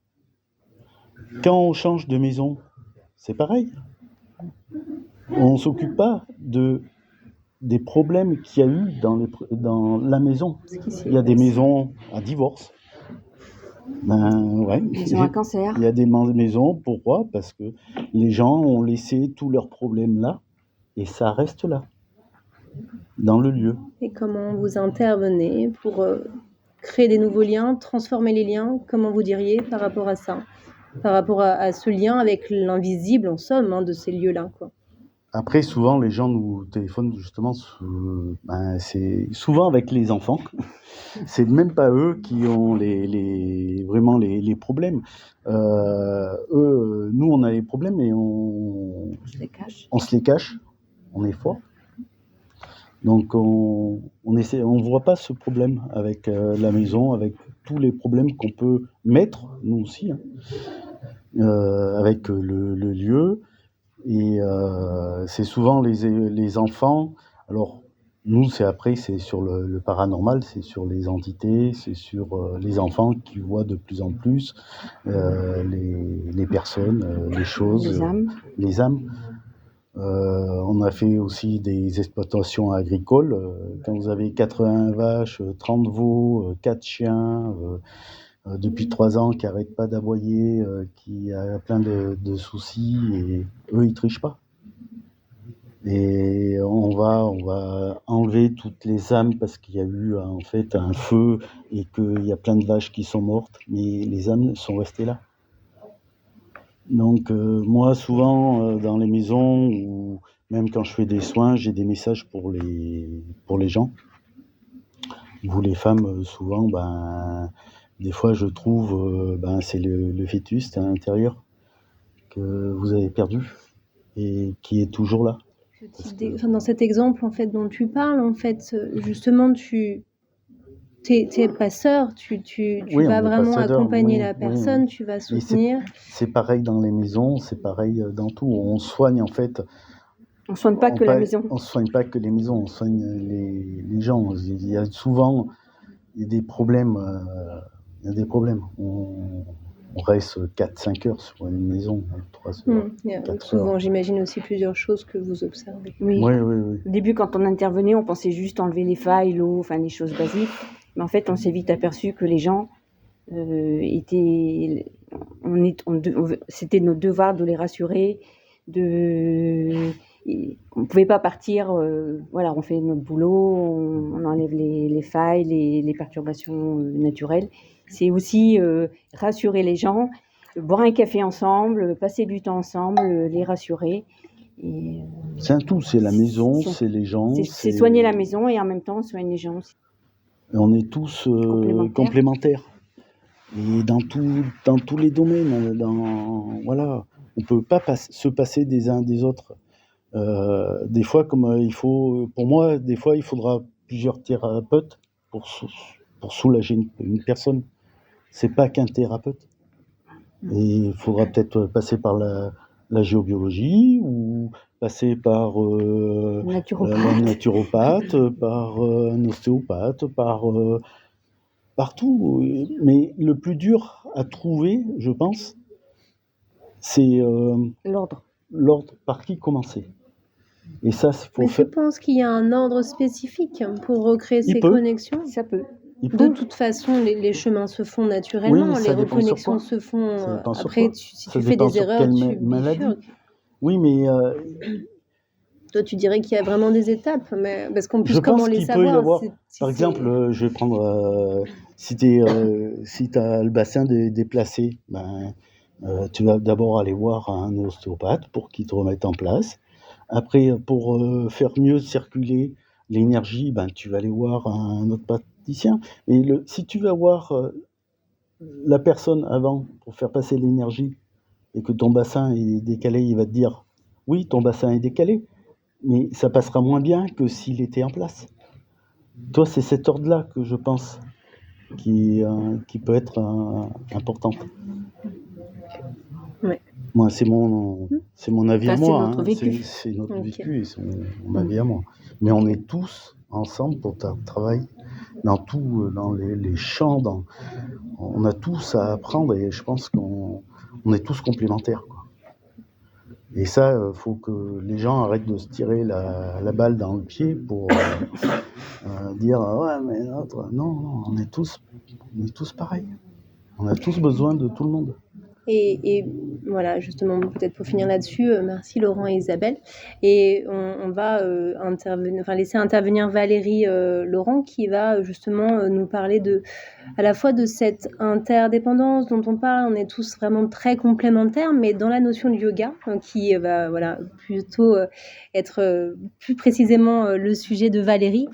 Speaker 11: Quand on change de maison, c'est pareil. On s'occupe pas des problèmes qu'il y a eu dans la maison. Il y a des maisons à divorce.
Speaker 3: Maison à cancer.
Speaker 11: Il y a des maisons, pourquoi ? Parce que les gens ont laissé tous leurs problèmes là, et ça reste là, dans le lieu.
Speaker 1: Et comment vous intervenez pour créer des nouveaux liens, transformer les liens ? Comment vous diriez par rapport à ça ? Par rapport à ce lien avec l'invisible, en somme, de ces lieux-là, quoi.
Speaker 11: Après, souvent, les gens nous téléphonent justement, c'est souvent avec les enfants. C'est même pas eux qui ont vraiment les problèmes. Nous, on a les problèmes et on se les cache. On est fort. Donc, on voit pas ce problème avec la maison, avec tous les problèmes qu'on peut mettre, nous aussi, avec le lieu. Et c'est souvent les enfants. Alors nous, c'est sur le paranormal, c'est sur les entités, c'est sur les enfants qui voient de plus en plus les personnes, les choses, les âmes. On a fait aussi des exploitations agricoles. Quand vous avez 80 vaches, 30 veaux, 4 chiens, depuis 3 ans qui n'arrête pas d'aboyer, qui a plein de soucis, et eux ils trichent pas. Et on va enlever toutes les âmes parce qu'il y a eu en fait un feu et qu'il y a plein de vaches qui sont mortes, mais les âmes sont restées là. Donc moi souvent dans les maisons où Même quand je fais des soins, j'ai des messages pour les gens. Vous les femmes, souvent, des fois je trouve, c'est le fœtus à l'intérieur que vous avez perdu et qui est toujours là.
Speaker 1: Dans cet exemple en fait dont tu parles, en fait, justement, t'es passeur, tu
Speaker 11: Oui,
Speaker 1: vas
Speaker 11: on est
Speaker 1: vraiment
Speaker 11: passeur,
Speaker 1: accompagner
Speaker 11: oui,
Speaker 1: la
Speaker 11: oui.
Speaker 1: personne, tu vas
Speaker 11: Mais
Speaker 1: soutenir.
Speaker 11: c'est pareil dans les maisons, c'est pareil dans tout. On soigne en fait.
Speaker 3: On soigne pas que la maison.
Speaker 11: On soigne pas que les maisons, on soigne les gens. Il y a souvent des problèmes. Il y a des problèmes. On reste 4-5 heures sur une maison, 3 heures.
Speaker 1: Il y a
Speaker 11: 4
Speaker 1: souvent,
Speaker 11: heures.
Speaker 1: j'imagine aussi plusieurs choses que vous observez.
Speaker 3: Oui.
Speaker 11: Oui.
Speaker 3: Au début, quand on intervenait, on pensait juste enlever les failles, l'eau, enfin les choses basiques. Mais en fait, on s'est vite aperçu que les gens c'était notre devoir de les rassurer, on pouvait pas partir, on fait notre boulot, on enlève les failles, les perturbations naturelles. C'est aussi rassurer les gens, boire un café ensemble, passer du temps ensemble, les rassurer.
Speaker 11: C'est un tout, c'est la maison, c'est les gens.
Speaker 3: C'est soigner la maison et en même temps soigner les gens aussi.
Speaker 11: Et on est tous complémentaires. Et dans tous les domaines, on peut pas se passer des uns des autres. Des fois, pour moi, des fois, il faudra plusieurs thérapeutes pour soulager une personne. C'est pas qu'un thérapeute. Et il faudra peut-être passer par la géobiologie ou passer par un naturopathe, par un ostéopathe, partout. Mais le plus dur à trouver, je pense, c'est l'ordre par qui commencer. Et ça,
Speaker 1: Mais tu penses qu'il y a un ordre spécifique pour recréer ces connexions?
Speaker 3: Ça peut.
Speaker 1: De toute façon, les chemins se font naturellement, les reconnexions se font. Après, si tu fais des erreurs, tu bifurques.
Speaker 11: Oui, mais
Speaker 1: toi, tu dirais qu'il y a vraiment des étapes, mais parce qu'on puisse
Speaker 11: je pense
Speaker 1: comment les
Speaker 11: qu'il
Speaker 1: savoir.
Speaker 11: peut y avoir, par exemple, je vais prendre si tu as le bassin déplacé, tu vas d'abord aller voir un ostéopathe pour qu'il te remette en place. Après, pour faire mieux circuler l'énergie, tu vas aller voir un autre praticien. Mais si tu vas voir la personne avant pour faire passer l'énergie et que ton bassin est décalé, il va te dire oui, ton bassin est décalé, mais ça passera moins bien que s'il était en place. Toi, c'est cet ordre-là que je pense qui peut être important.
Speaker 1: Ouais.
Speaker 11: Moi, c'est mon avis à moi.
Speaker 3: C'est notre vécu.
Speaker 11: C'est notre vécu et c'est mon avis à moi. Mais on est tous ensemble pour travailler dans tout, dans les champs. On a tous à apprendre et je pense qu'on est tous complémentaires, quoi. Et ça, faut que les gens arrêtent de se tirer la balle dans le pied pour dire ouais, mais l'autre, non, on est tous pareils. On a tous besoin de tout le monde.
Speaker 1: Et voilà, justement, peut-être pour finir là-dessus, merci Laurent et Isabelle. Et on va laisser intervenir Valérie Laurent qui va justement nous parler à la fois de cette interdépendance dont on parle. On est tous vraiment très complémentaires, mais dans la notion de yoga, qui va plutôt être plus précisément le sujet de Valérie.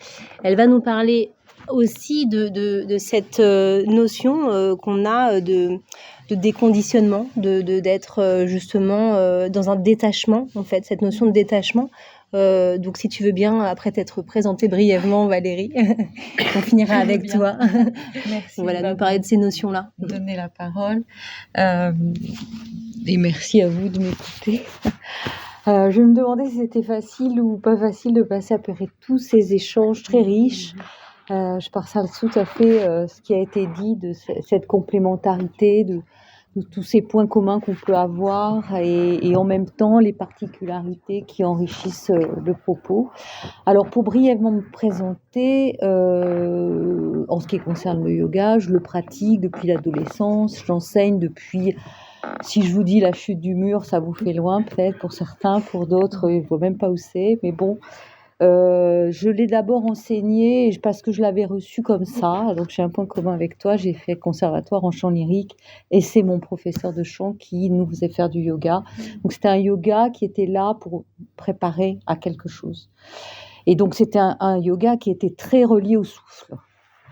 Speaker 1: Elle va nous parler aussi de cette notion qu'on a de déconditionnement, d'être justement dans un détachement, en fait, cette notion de détachement. Donc, si tu veux bien, après t'être présentée brièvement, Valérie, on finira avec toi.
Speaker 12: Merci.
Speaker 1: Voilà, nous parler de ces notions-là.
Speaker 12: Donner la parole. Et merci à vous de m'écouter. Je me demandais si c'était facile ou pas facile de passer après tous ces échanges très riches. Je partage tout à fait ce qui a été dit de cette complémentarité, de tous ces points communs qu'on peut avoir et en même temps les particularités qui enrichissent le propos. Alors pour brièvement me présenter, en ce qui concerne le yoga, je le pratique depuis l'adolescence, j'enseigne depuis, si je vous dis la chute du mur, ça vous fait loin peut-être pour certains, pour d'autres, je ne vois même pas où c'est, mais bon. Je l'ai d'abord enseigné parce que je l'avais reçu comme ça. Donc j'ai un point commun avec toi. J'ai fait conservatoire en chant lyrique et c'est mon professeur de chant qui nous faisait faire du yoga. Donc c'était un yoga qui était là pour préparer à quelque chose. Et donc c'était un yoga qui était très relié au souffle.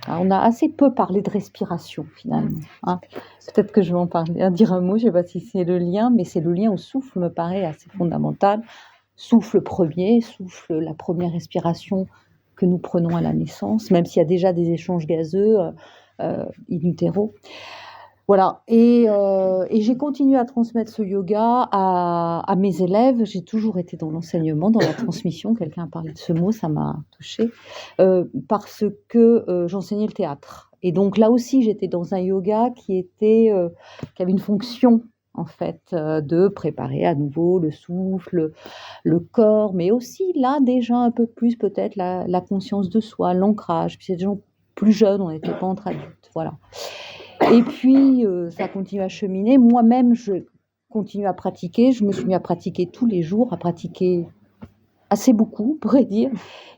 Speaker 12: Alors, on a assez peu parlé de respiration finalement. Hein. Peut-être que je vais dire un mot, je ne sais pas si c'est le lien, mais c'est le lien au souffle me paraît assez fondamental. Souffle premier, souffle la première respiration que nous prenons à la naissance, même s'il y a déjà des échanges gazeux in utero. Voilà, et j'ai continué à transmettre ce yoga à mes élèves. J'ai toujours été dans l'enseignement, dans la transmission. Quelqu'un a parlé de ce mot, ça m'a touchée, parce que j'enseignais le théâtre. Et donc là aussi, j'étais dans un yoga qui avait une fonction, en fait, de préparer à nouveau le souffle, le corps, mais aussi là déjà un peu plus peut-être la conscience de soi, l'ancrage. Puis c'est des gens plus jeunes, on n'était pas entre adultes, voilà. Et puis, ça continue à cheminer. Moi-même, je continue à pratiquer. Je me suis mis à pratiquer tous les jours, à pratiquer assez beaucoup, on pourrait dire.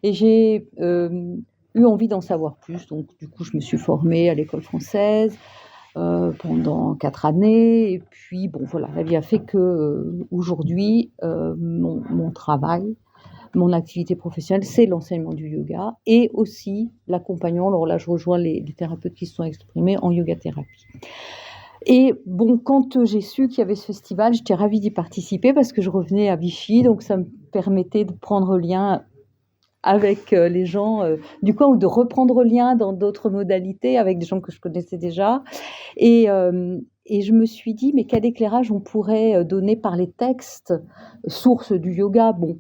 Speaker 12: Et j'ai eu envie d'en savoir plus. Donc, du coup, je me suis formée à l'école française pendant 4 années. Et puis, bon, voilà, la vie a fait que aujourd'hui, mon travail, mon activité professionnelle, c'est l'enseignement du yoga et aussi l'accompagnement. Alors là, je rejoins les thérapeutes qui se sont exprimés en yoga-thérapie. Et bon, quand j'ai su qu'il y avait ce festival, j'étais ravie d'y participer parce que je revenais à Vichy, donc ça me permettait de prendre lien avec les gens du coin ou de reprendre lien dans d'autres modalités avec des gens que je connaissais déjà. Et je me suis dit, mais quel éclairage on pourrait donner par les textes, source du yoga. Bon,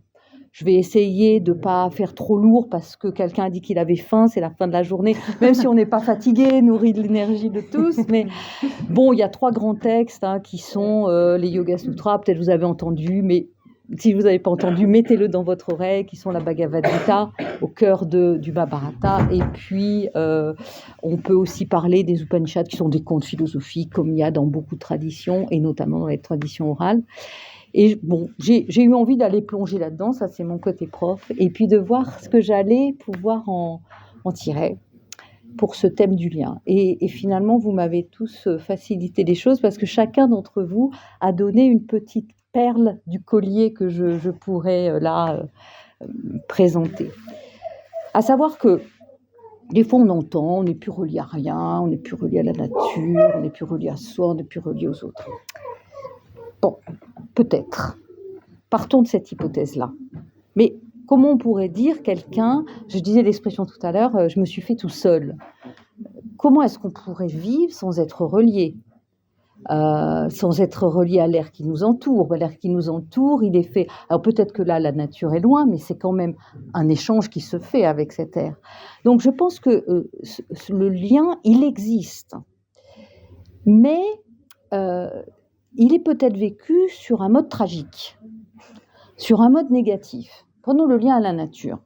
Speaker 12: je vais essayer de ne pas faire trop lourd parce que quelqu'un a dit qu'il avait faim, c'est la fin de la journée, même si on n'est pas fatigué, nourri de l'énergie de tous. Mais bon, il y a 3 grands textes qui sont les Yoga Sutras, peut-être vous avez entendu, mais si vous n'avez pas entendu, mettez-le dans votre oreille, qui sont la Bhagavad Gita, au cœur du Mahabharata. Et puis, on peut aussi parler des Upanishads, qui sont des contes philosophiques, comme il y a dans beaucoup de traditions, et notamment dans les traditions orales. Et bon, j'ai eu envie d'aller plonger là-dedans, ça c'est mon côté prof, et puis de voir ce que j'allais pouvoir en tirer pour ce thème du lien. Et finalement, vous m'avez tous facilité les choses parce que chacun d'entre vous a donné une petite perle du collier que je pourrais présenter. À savoir que des fois on entend, on n'est plus relié à rien, on n'est plus relié à la nature, on n'est plus relié à soi, on n'est plus relié aux autres. Bon, peut-être. Partons de cette hypothèse-là. Mais comment on pourrait dire quelqu'un, je disais l'expression tout à l'heure, je me suis fait tout seul. Comment est-ce qu'on pourrait vivre sans être relié ? Sans être relié à l'air qui nous entoure. L'air qui nous entoure, il est fait... Alors peut-être que là, la nature est loin, mais c'est quand même un échange qui se fait avec cet air. Donc je pense que le lien, il existe. Mais... il est peut-être vécu sur un mode tragique, sur un mode négatif. Prenons le lien à la nature.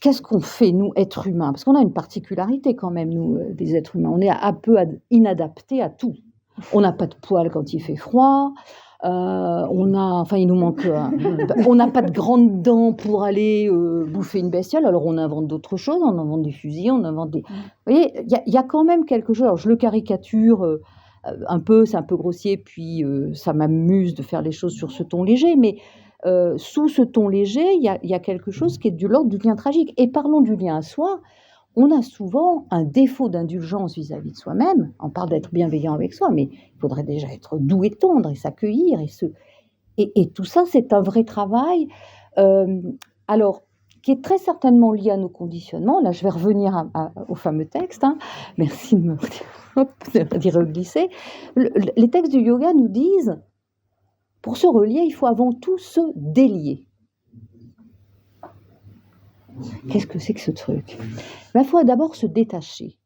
Speaker 12: Qu'est-ce qu'on fait, nous, êtres humains ? Parce qu'on a une particularité quand même, nous, des êtres humains. On est un peu inadaptés à tout. On n'a pas de poils quand il fait froid. Il nous manque... on n'a pas de grandes dents pour aller bouffer une bestiole. Alors on invente d'autres choses, on invente des fusils, on invente des... Vous voyez, il y a quand même quelque chose... Alors je le caricature... un peu, c'est un peu grossier, puis ça m'amuse de faire les choses sur ce ton léger, mais sous ce ton léger, il y a quelque chose qui est de l'ordre du lien tragique. Et parlons du lien à soi, on a souvent un défaut d'indulgence vis-à-vis de soi-même. On parle d'être bienveillant avec soi, mais il faudrait déjà être doux et tendre et s'accueillir. Et tout ça, c'est un vrai travail. Alors, qui est très certainement lié à nos conditionnements. Là, je vais revenir au fameux texte. Merci de me d'y reglisser. Les textes du yoga nous disent, pour se relier, il faut avant tout se délier. Qu'est-ce que c'est que ce truc ? Il faut d'abord se détacher.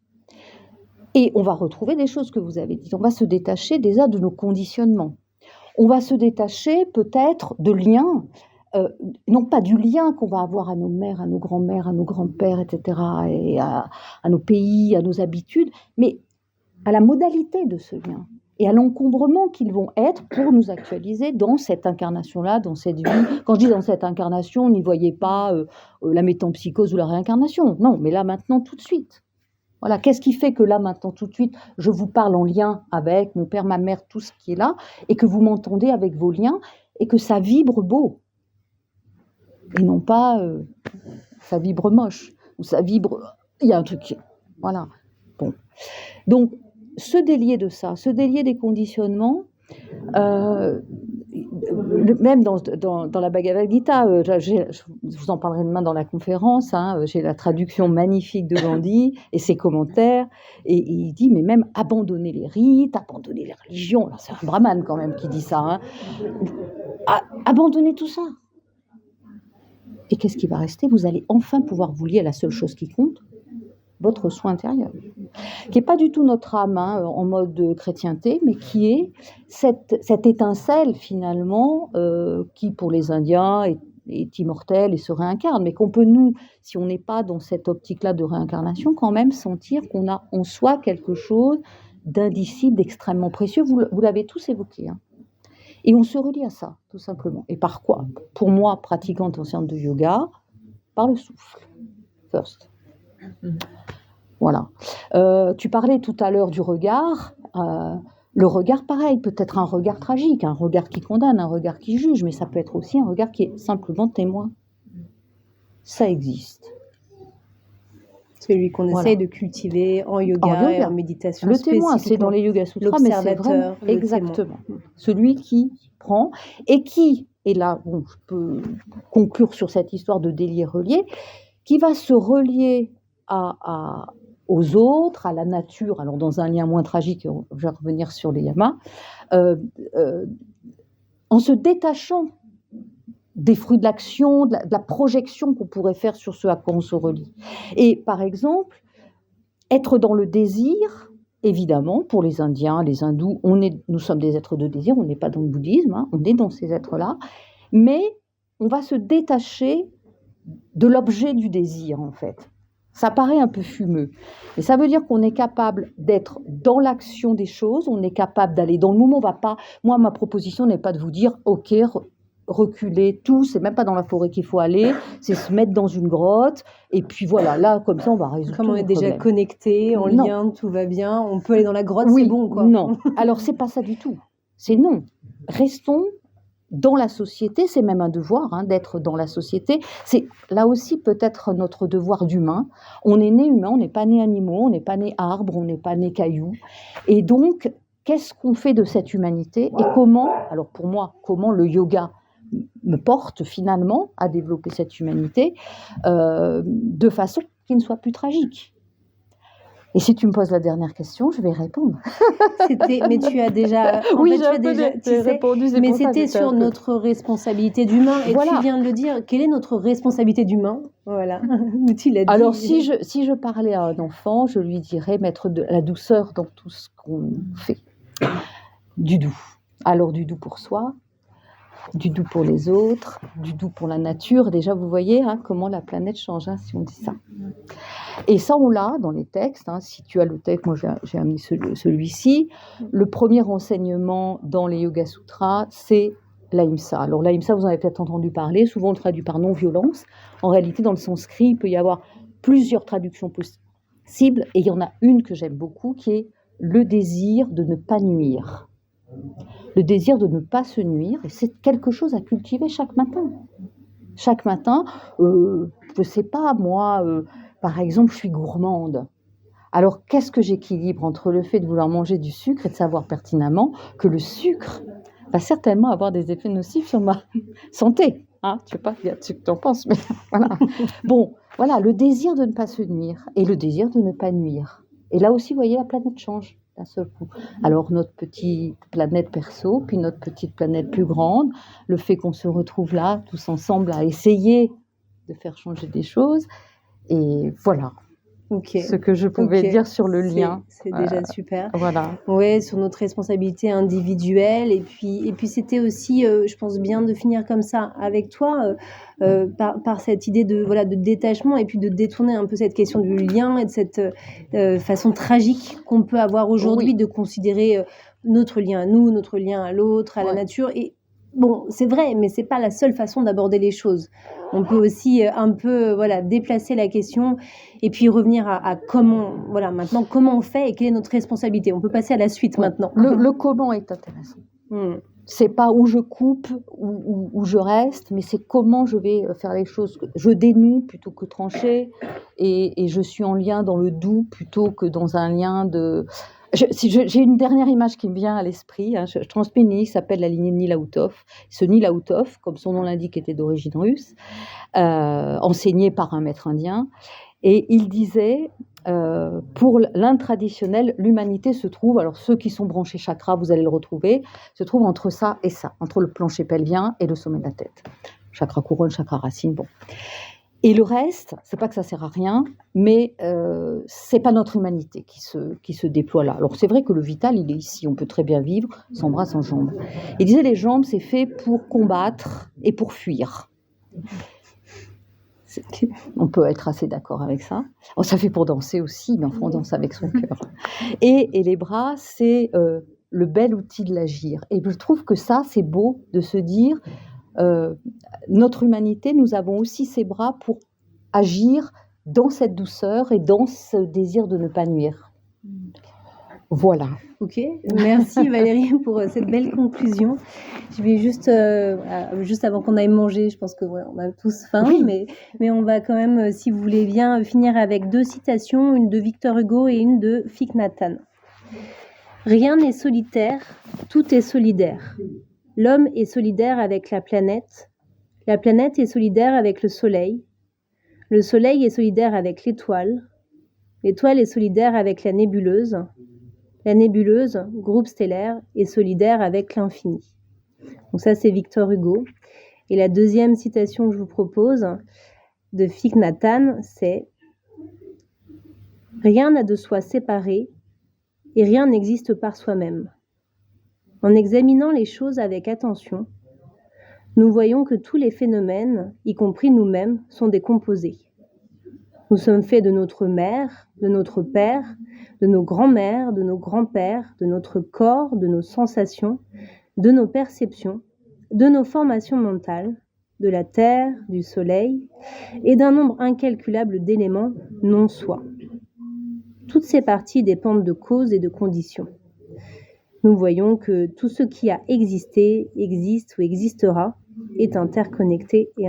Speaker 12: Et on va retrouver des choses que vous avez dites. On va se détacher déjà de nos conditionnements. On va se détacher peut-être de liens, non pas du lien qu'on va avoir à nos mères, à nos grands-mères, à nos grands-pères, etc., et à nos pays, à nos habitudes, mais à la modalité de ce lien.
Speaker 13: et à l'encombrement qu'ils vont être pour nous actualiser dans cette incarnation-là, dans cette vie. Quand je dis dans cette incarnation, n'y voyez pas la métempsychose ou la réincarnation. Non, mais là, maintenant, tout de suite. Voilà, qu'est-ce qui fait que là, maintenant, tout de suite, je vous parle en lien avec mon père, ma mère, tout ce qui est là, et que vous m'entendez avec vos liens, et que ça vibre beau. Et non pas ça vibre moche, ou ça vibre... Il y a un truc... Voilà. Bon. Donc, se délier de ça, se délier des conditionnements, même dans la Bhagavad Gita, je vous en parlerai demain dans la conférence, j'ai la traduction magnifique de Gandhi et ses commentaires, et il dit, mais même abandonner les rites, abandonner les religions, alors c'est un brahman quand même qui dit ça, abandonner tout ça. Et qu'est-ce qui va rester? Vous allez enfin pouvoir vous lier à la seule chose qui compte, votre soi intérieur, qui n'est pas du tout notre âme en mode chrétienté, mais qui est cette étincelle finalement qui pour les Indiens est immortelle et se réincarne, mais qu'on peut nous, si on n'est pas dans cette optique-là de réincarnation, quand même sentir qu'on a en soi quelque chose d'indicible, d'extrêmement précieux. Vous l'avez tous évoqué. Et on se relie à ça, tout simplement. Et par quoi? Pour moi, pratiquante enseignante de yoga, par le souffle, first. Voilà. Tu parlais tout à l'heure du regard. Le regard, pareil, peut être un regard tragique, un regard qui condamne, un regard qui juge, mais ça peut être aussi un regard qui est simplement témoin. Ça existe.
Speaker 1: Celui qu'on essaye de cultiver en yoga et en méditation.
Speaker 13: Le témoin, c'est dans les Yoga Sutras, mais c'est vraiment exactement celui qui prend et qui, et là, bon, je peux conclure sur cette histoire de délier-relier, qui va se relier aux autres, à la nature, alors dans un lien moins tragique, je vais revenir sur les yamas, en se détachant des fruits de l'action, de la projection qu'on pourrait faire sur ce à quoi on se relie. Et par exemple, être dans le désir, évidemment, pour les Indiens, les Hindous, nous sommes des êtres de désir, on n'est pas dans le bouddhisme, on est dans ces êtres-là, mais on va se détacher de l'objet du désir, en fait. Ça paraît un peu fumeux, mais ça veut dire qu'on est capable d'être dans l'action des choses, on est capable d'aller dans le moment, on va pas... Moi, ma proposition n'est pas de vous dire, ok, reculer tout, c'est même pas dans la forêt qu'il faut aller, c'est se mettre dans une grotte, et puis voilà, là, comme ça, on va résoudre
Speaker 1: Comme on est déjà connecté, en lien, tout va bien, on peut aller dans la grotte,
Speaker 13: oui,
Speaker 1: c'est bon, quoi.
Speaker 13: Non, alors c'est pas ça du tout, c'est non. Restons dans la société, c'est même un devoir d'être dans la société, c'est là aussi peut-être notre devoir d'humain. On est né humain, on n'est pas né animaux, on n'est pas né arbre, on n'est pas né caillou, et donc, qu'est-ce qu'on fait de cette humanité, et comment, alors pour moi, comment le yoga me porte finalement à développer cette humanité de façon qui ne soit plus tragique. Et si tu me poses la dernière question, je vais répondre.
Speaker 1: Mais tu as déjà...
Speaker 13: Oui, j'ai répondu.
Speaker 1: Mais c'était sur notre responsabilité d'humain. Et voilà. Tu viens de le dire. Quelle est notre responsabilité d'humain? Voilà. Tu l'as dit.
Speaker 13: Alors, si je parlais à un enfant, je lui dirais mettre de la douceur dans tout ce qu'on fait. Du doux. Alors, du doux pour soi, du doux pour les autres, du doux pour la nature. Déjà, vous voyez comment la planète change si on dit ça. Et ça, on l'a dans les textes. Si tu as le texte, moi j'ai amené celui-ci. Le premier enseignement dans les Yoga Sutras, c'est l'ahimsa. Alors l'ahimsa, vous en avez peut-être entendu parler. Souvent, on le traduit par non-violence. En réalité, dans le sanskrit, il peut y avoir plusieurs traductions possibles. Et il y en a une que j'aime beaucoup, qui est le désir de ne pas nuire. Le désir de ne pas se nuire, et c'est quelque chose à cultiver chaque matin. Chaque matin, je ne sais pas, moi, par exemple, je suis gourmande. Alors, qu'est-ce que j'équilibre entre le fait de vouloir manger du sucre et de savoir pertinemment que le sucre va certainement avoir des effets nocifs sur ma santé. Je ne sais pas ce que tu en penses, mais voilà. Bon, voilà, le désir de ne pas se nuire et le désir de ne pas nuire. Et là aussi, vous voyez, la planète change. D'un seul coup. Alors notre petite planète perso, puis notre petite planète plus grande, le fait qu'on se retrouve là, tous ensemble, à essayer de faire changer des choses, et voilà. Ce que je pouvais dire sur le lien.
Speaker 1: C'est déjà super.
Speaker 13: Voilà.
Speaker 1: Ouais, sur notre responsabilité individuelle. Et puis c'était aussi, je pense, bien de finir comme ça avec toi, par cette idée de détachement et puis de détourner un peu cette question du lien et de cette façon tragique qu'on peut avoir aujourd'hui de considérer notre lien à nous, notre lien à l'autre, à la nature. Et bon, c'est vrai, mais c'est pas la seule façon d'aborder les choses. On peut aussi un peu déplacer la question et puis revenir à comment, maintenant, comment on fait et quelle est notre responsabilité. On peut passer à la suite maintenant.
Speaker 13: Le comment est intéressant. C'est pas où je coupe, où je reste, mais c'est comment je vais faire les choses. Je dénoue plutôt que trancher, et je suis en lien dans le doux plutôt que dans un lien de... J'ai une dernière image qui me vient à l'esprit. Je transmets une lignée qui s'appelle la lignée Nilaoutov. Ce Nilaoutov, comme son nom l'indique, était d'origine russe, enseigné par un maître indien. Et il disait, pour l'Inde traditionnelle, l'humanité se trouve, alors ceux qui sont branchés chakra, vous allez le retrouver, se trouve entre ça et ça, entre le plancher pelvien et le sommet de la tête. Chakra couronne, chakra racine, bon. Et le reste, c'est pas que ça sert à rien, mais c'est pas notre humanité qui se déploie là. Alors c'est vrai que le vital, il est ici, on peut très bien vivre sans bras, sans jambes. Il disait les jambes, c'est fait pour combattre et pour fuir. On peut être assez d'accord avec ça. Oh, ça fait pour danser aussi, mais enfin on danse avec son cœur. Et les bras, c'est le bel outil de l'agir. Et je trouve que ça, c'est beau de se dire... notre humanité, nous avons aussi ces bras pour agir dans cette douceur et dans ce désir de ne pas nuire. Voilà.
Speaker 1: Ok, merci Valérie pour cette belle conclusion. Je vais juste avant qu'on aille manger, je pense que on a tous faim, mais on va quand même, si vous voulez bien, finir avec 2 citations, une de Victor Hugo et une de Thich Nhat Hanh. Rien n'est solitaire, tout est solidaire. L'homme est solidaire avec la planète est solidaire avec le soleil est solidaire avec l'étoile est solidaire avec la nébuleuse, groupe stellaire, est solidaire avec l'infini. Donc ça, c'est Victor Hugo. Et la deuxième citation que je vous propose, de Thich Nhat Hanh, c'est « Rien n'a de soi séparé et rien n'existe par soi-même. En examinant les choses avec attention, nous voyons que tous les phénomènes, y compris nous-mêmes, sont des composés. Nous sommes faits de notre mère, de notre père, de nos grands-mères, de nos grands-pères, de notre corps, de nos sensations, de nos perceptions, de nos formations mentales, de la terre, du soleil et d'un nombre incalculable d'éléments non-soi. Toutes ces parties dépendent de causes et de conditions. Nous voyons que tout ce qui a existé, existe ou existera est interconnecté et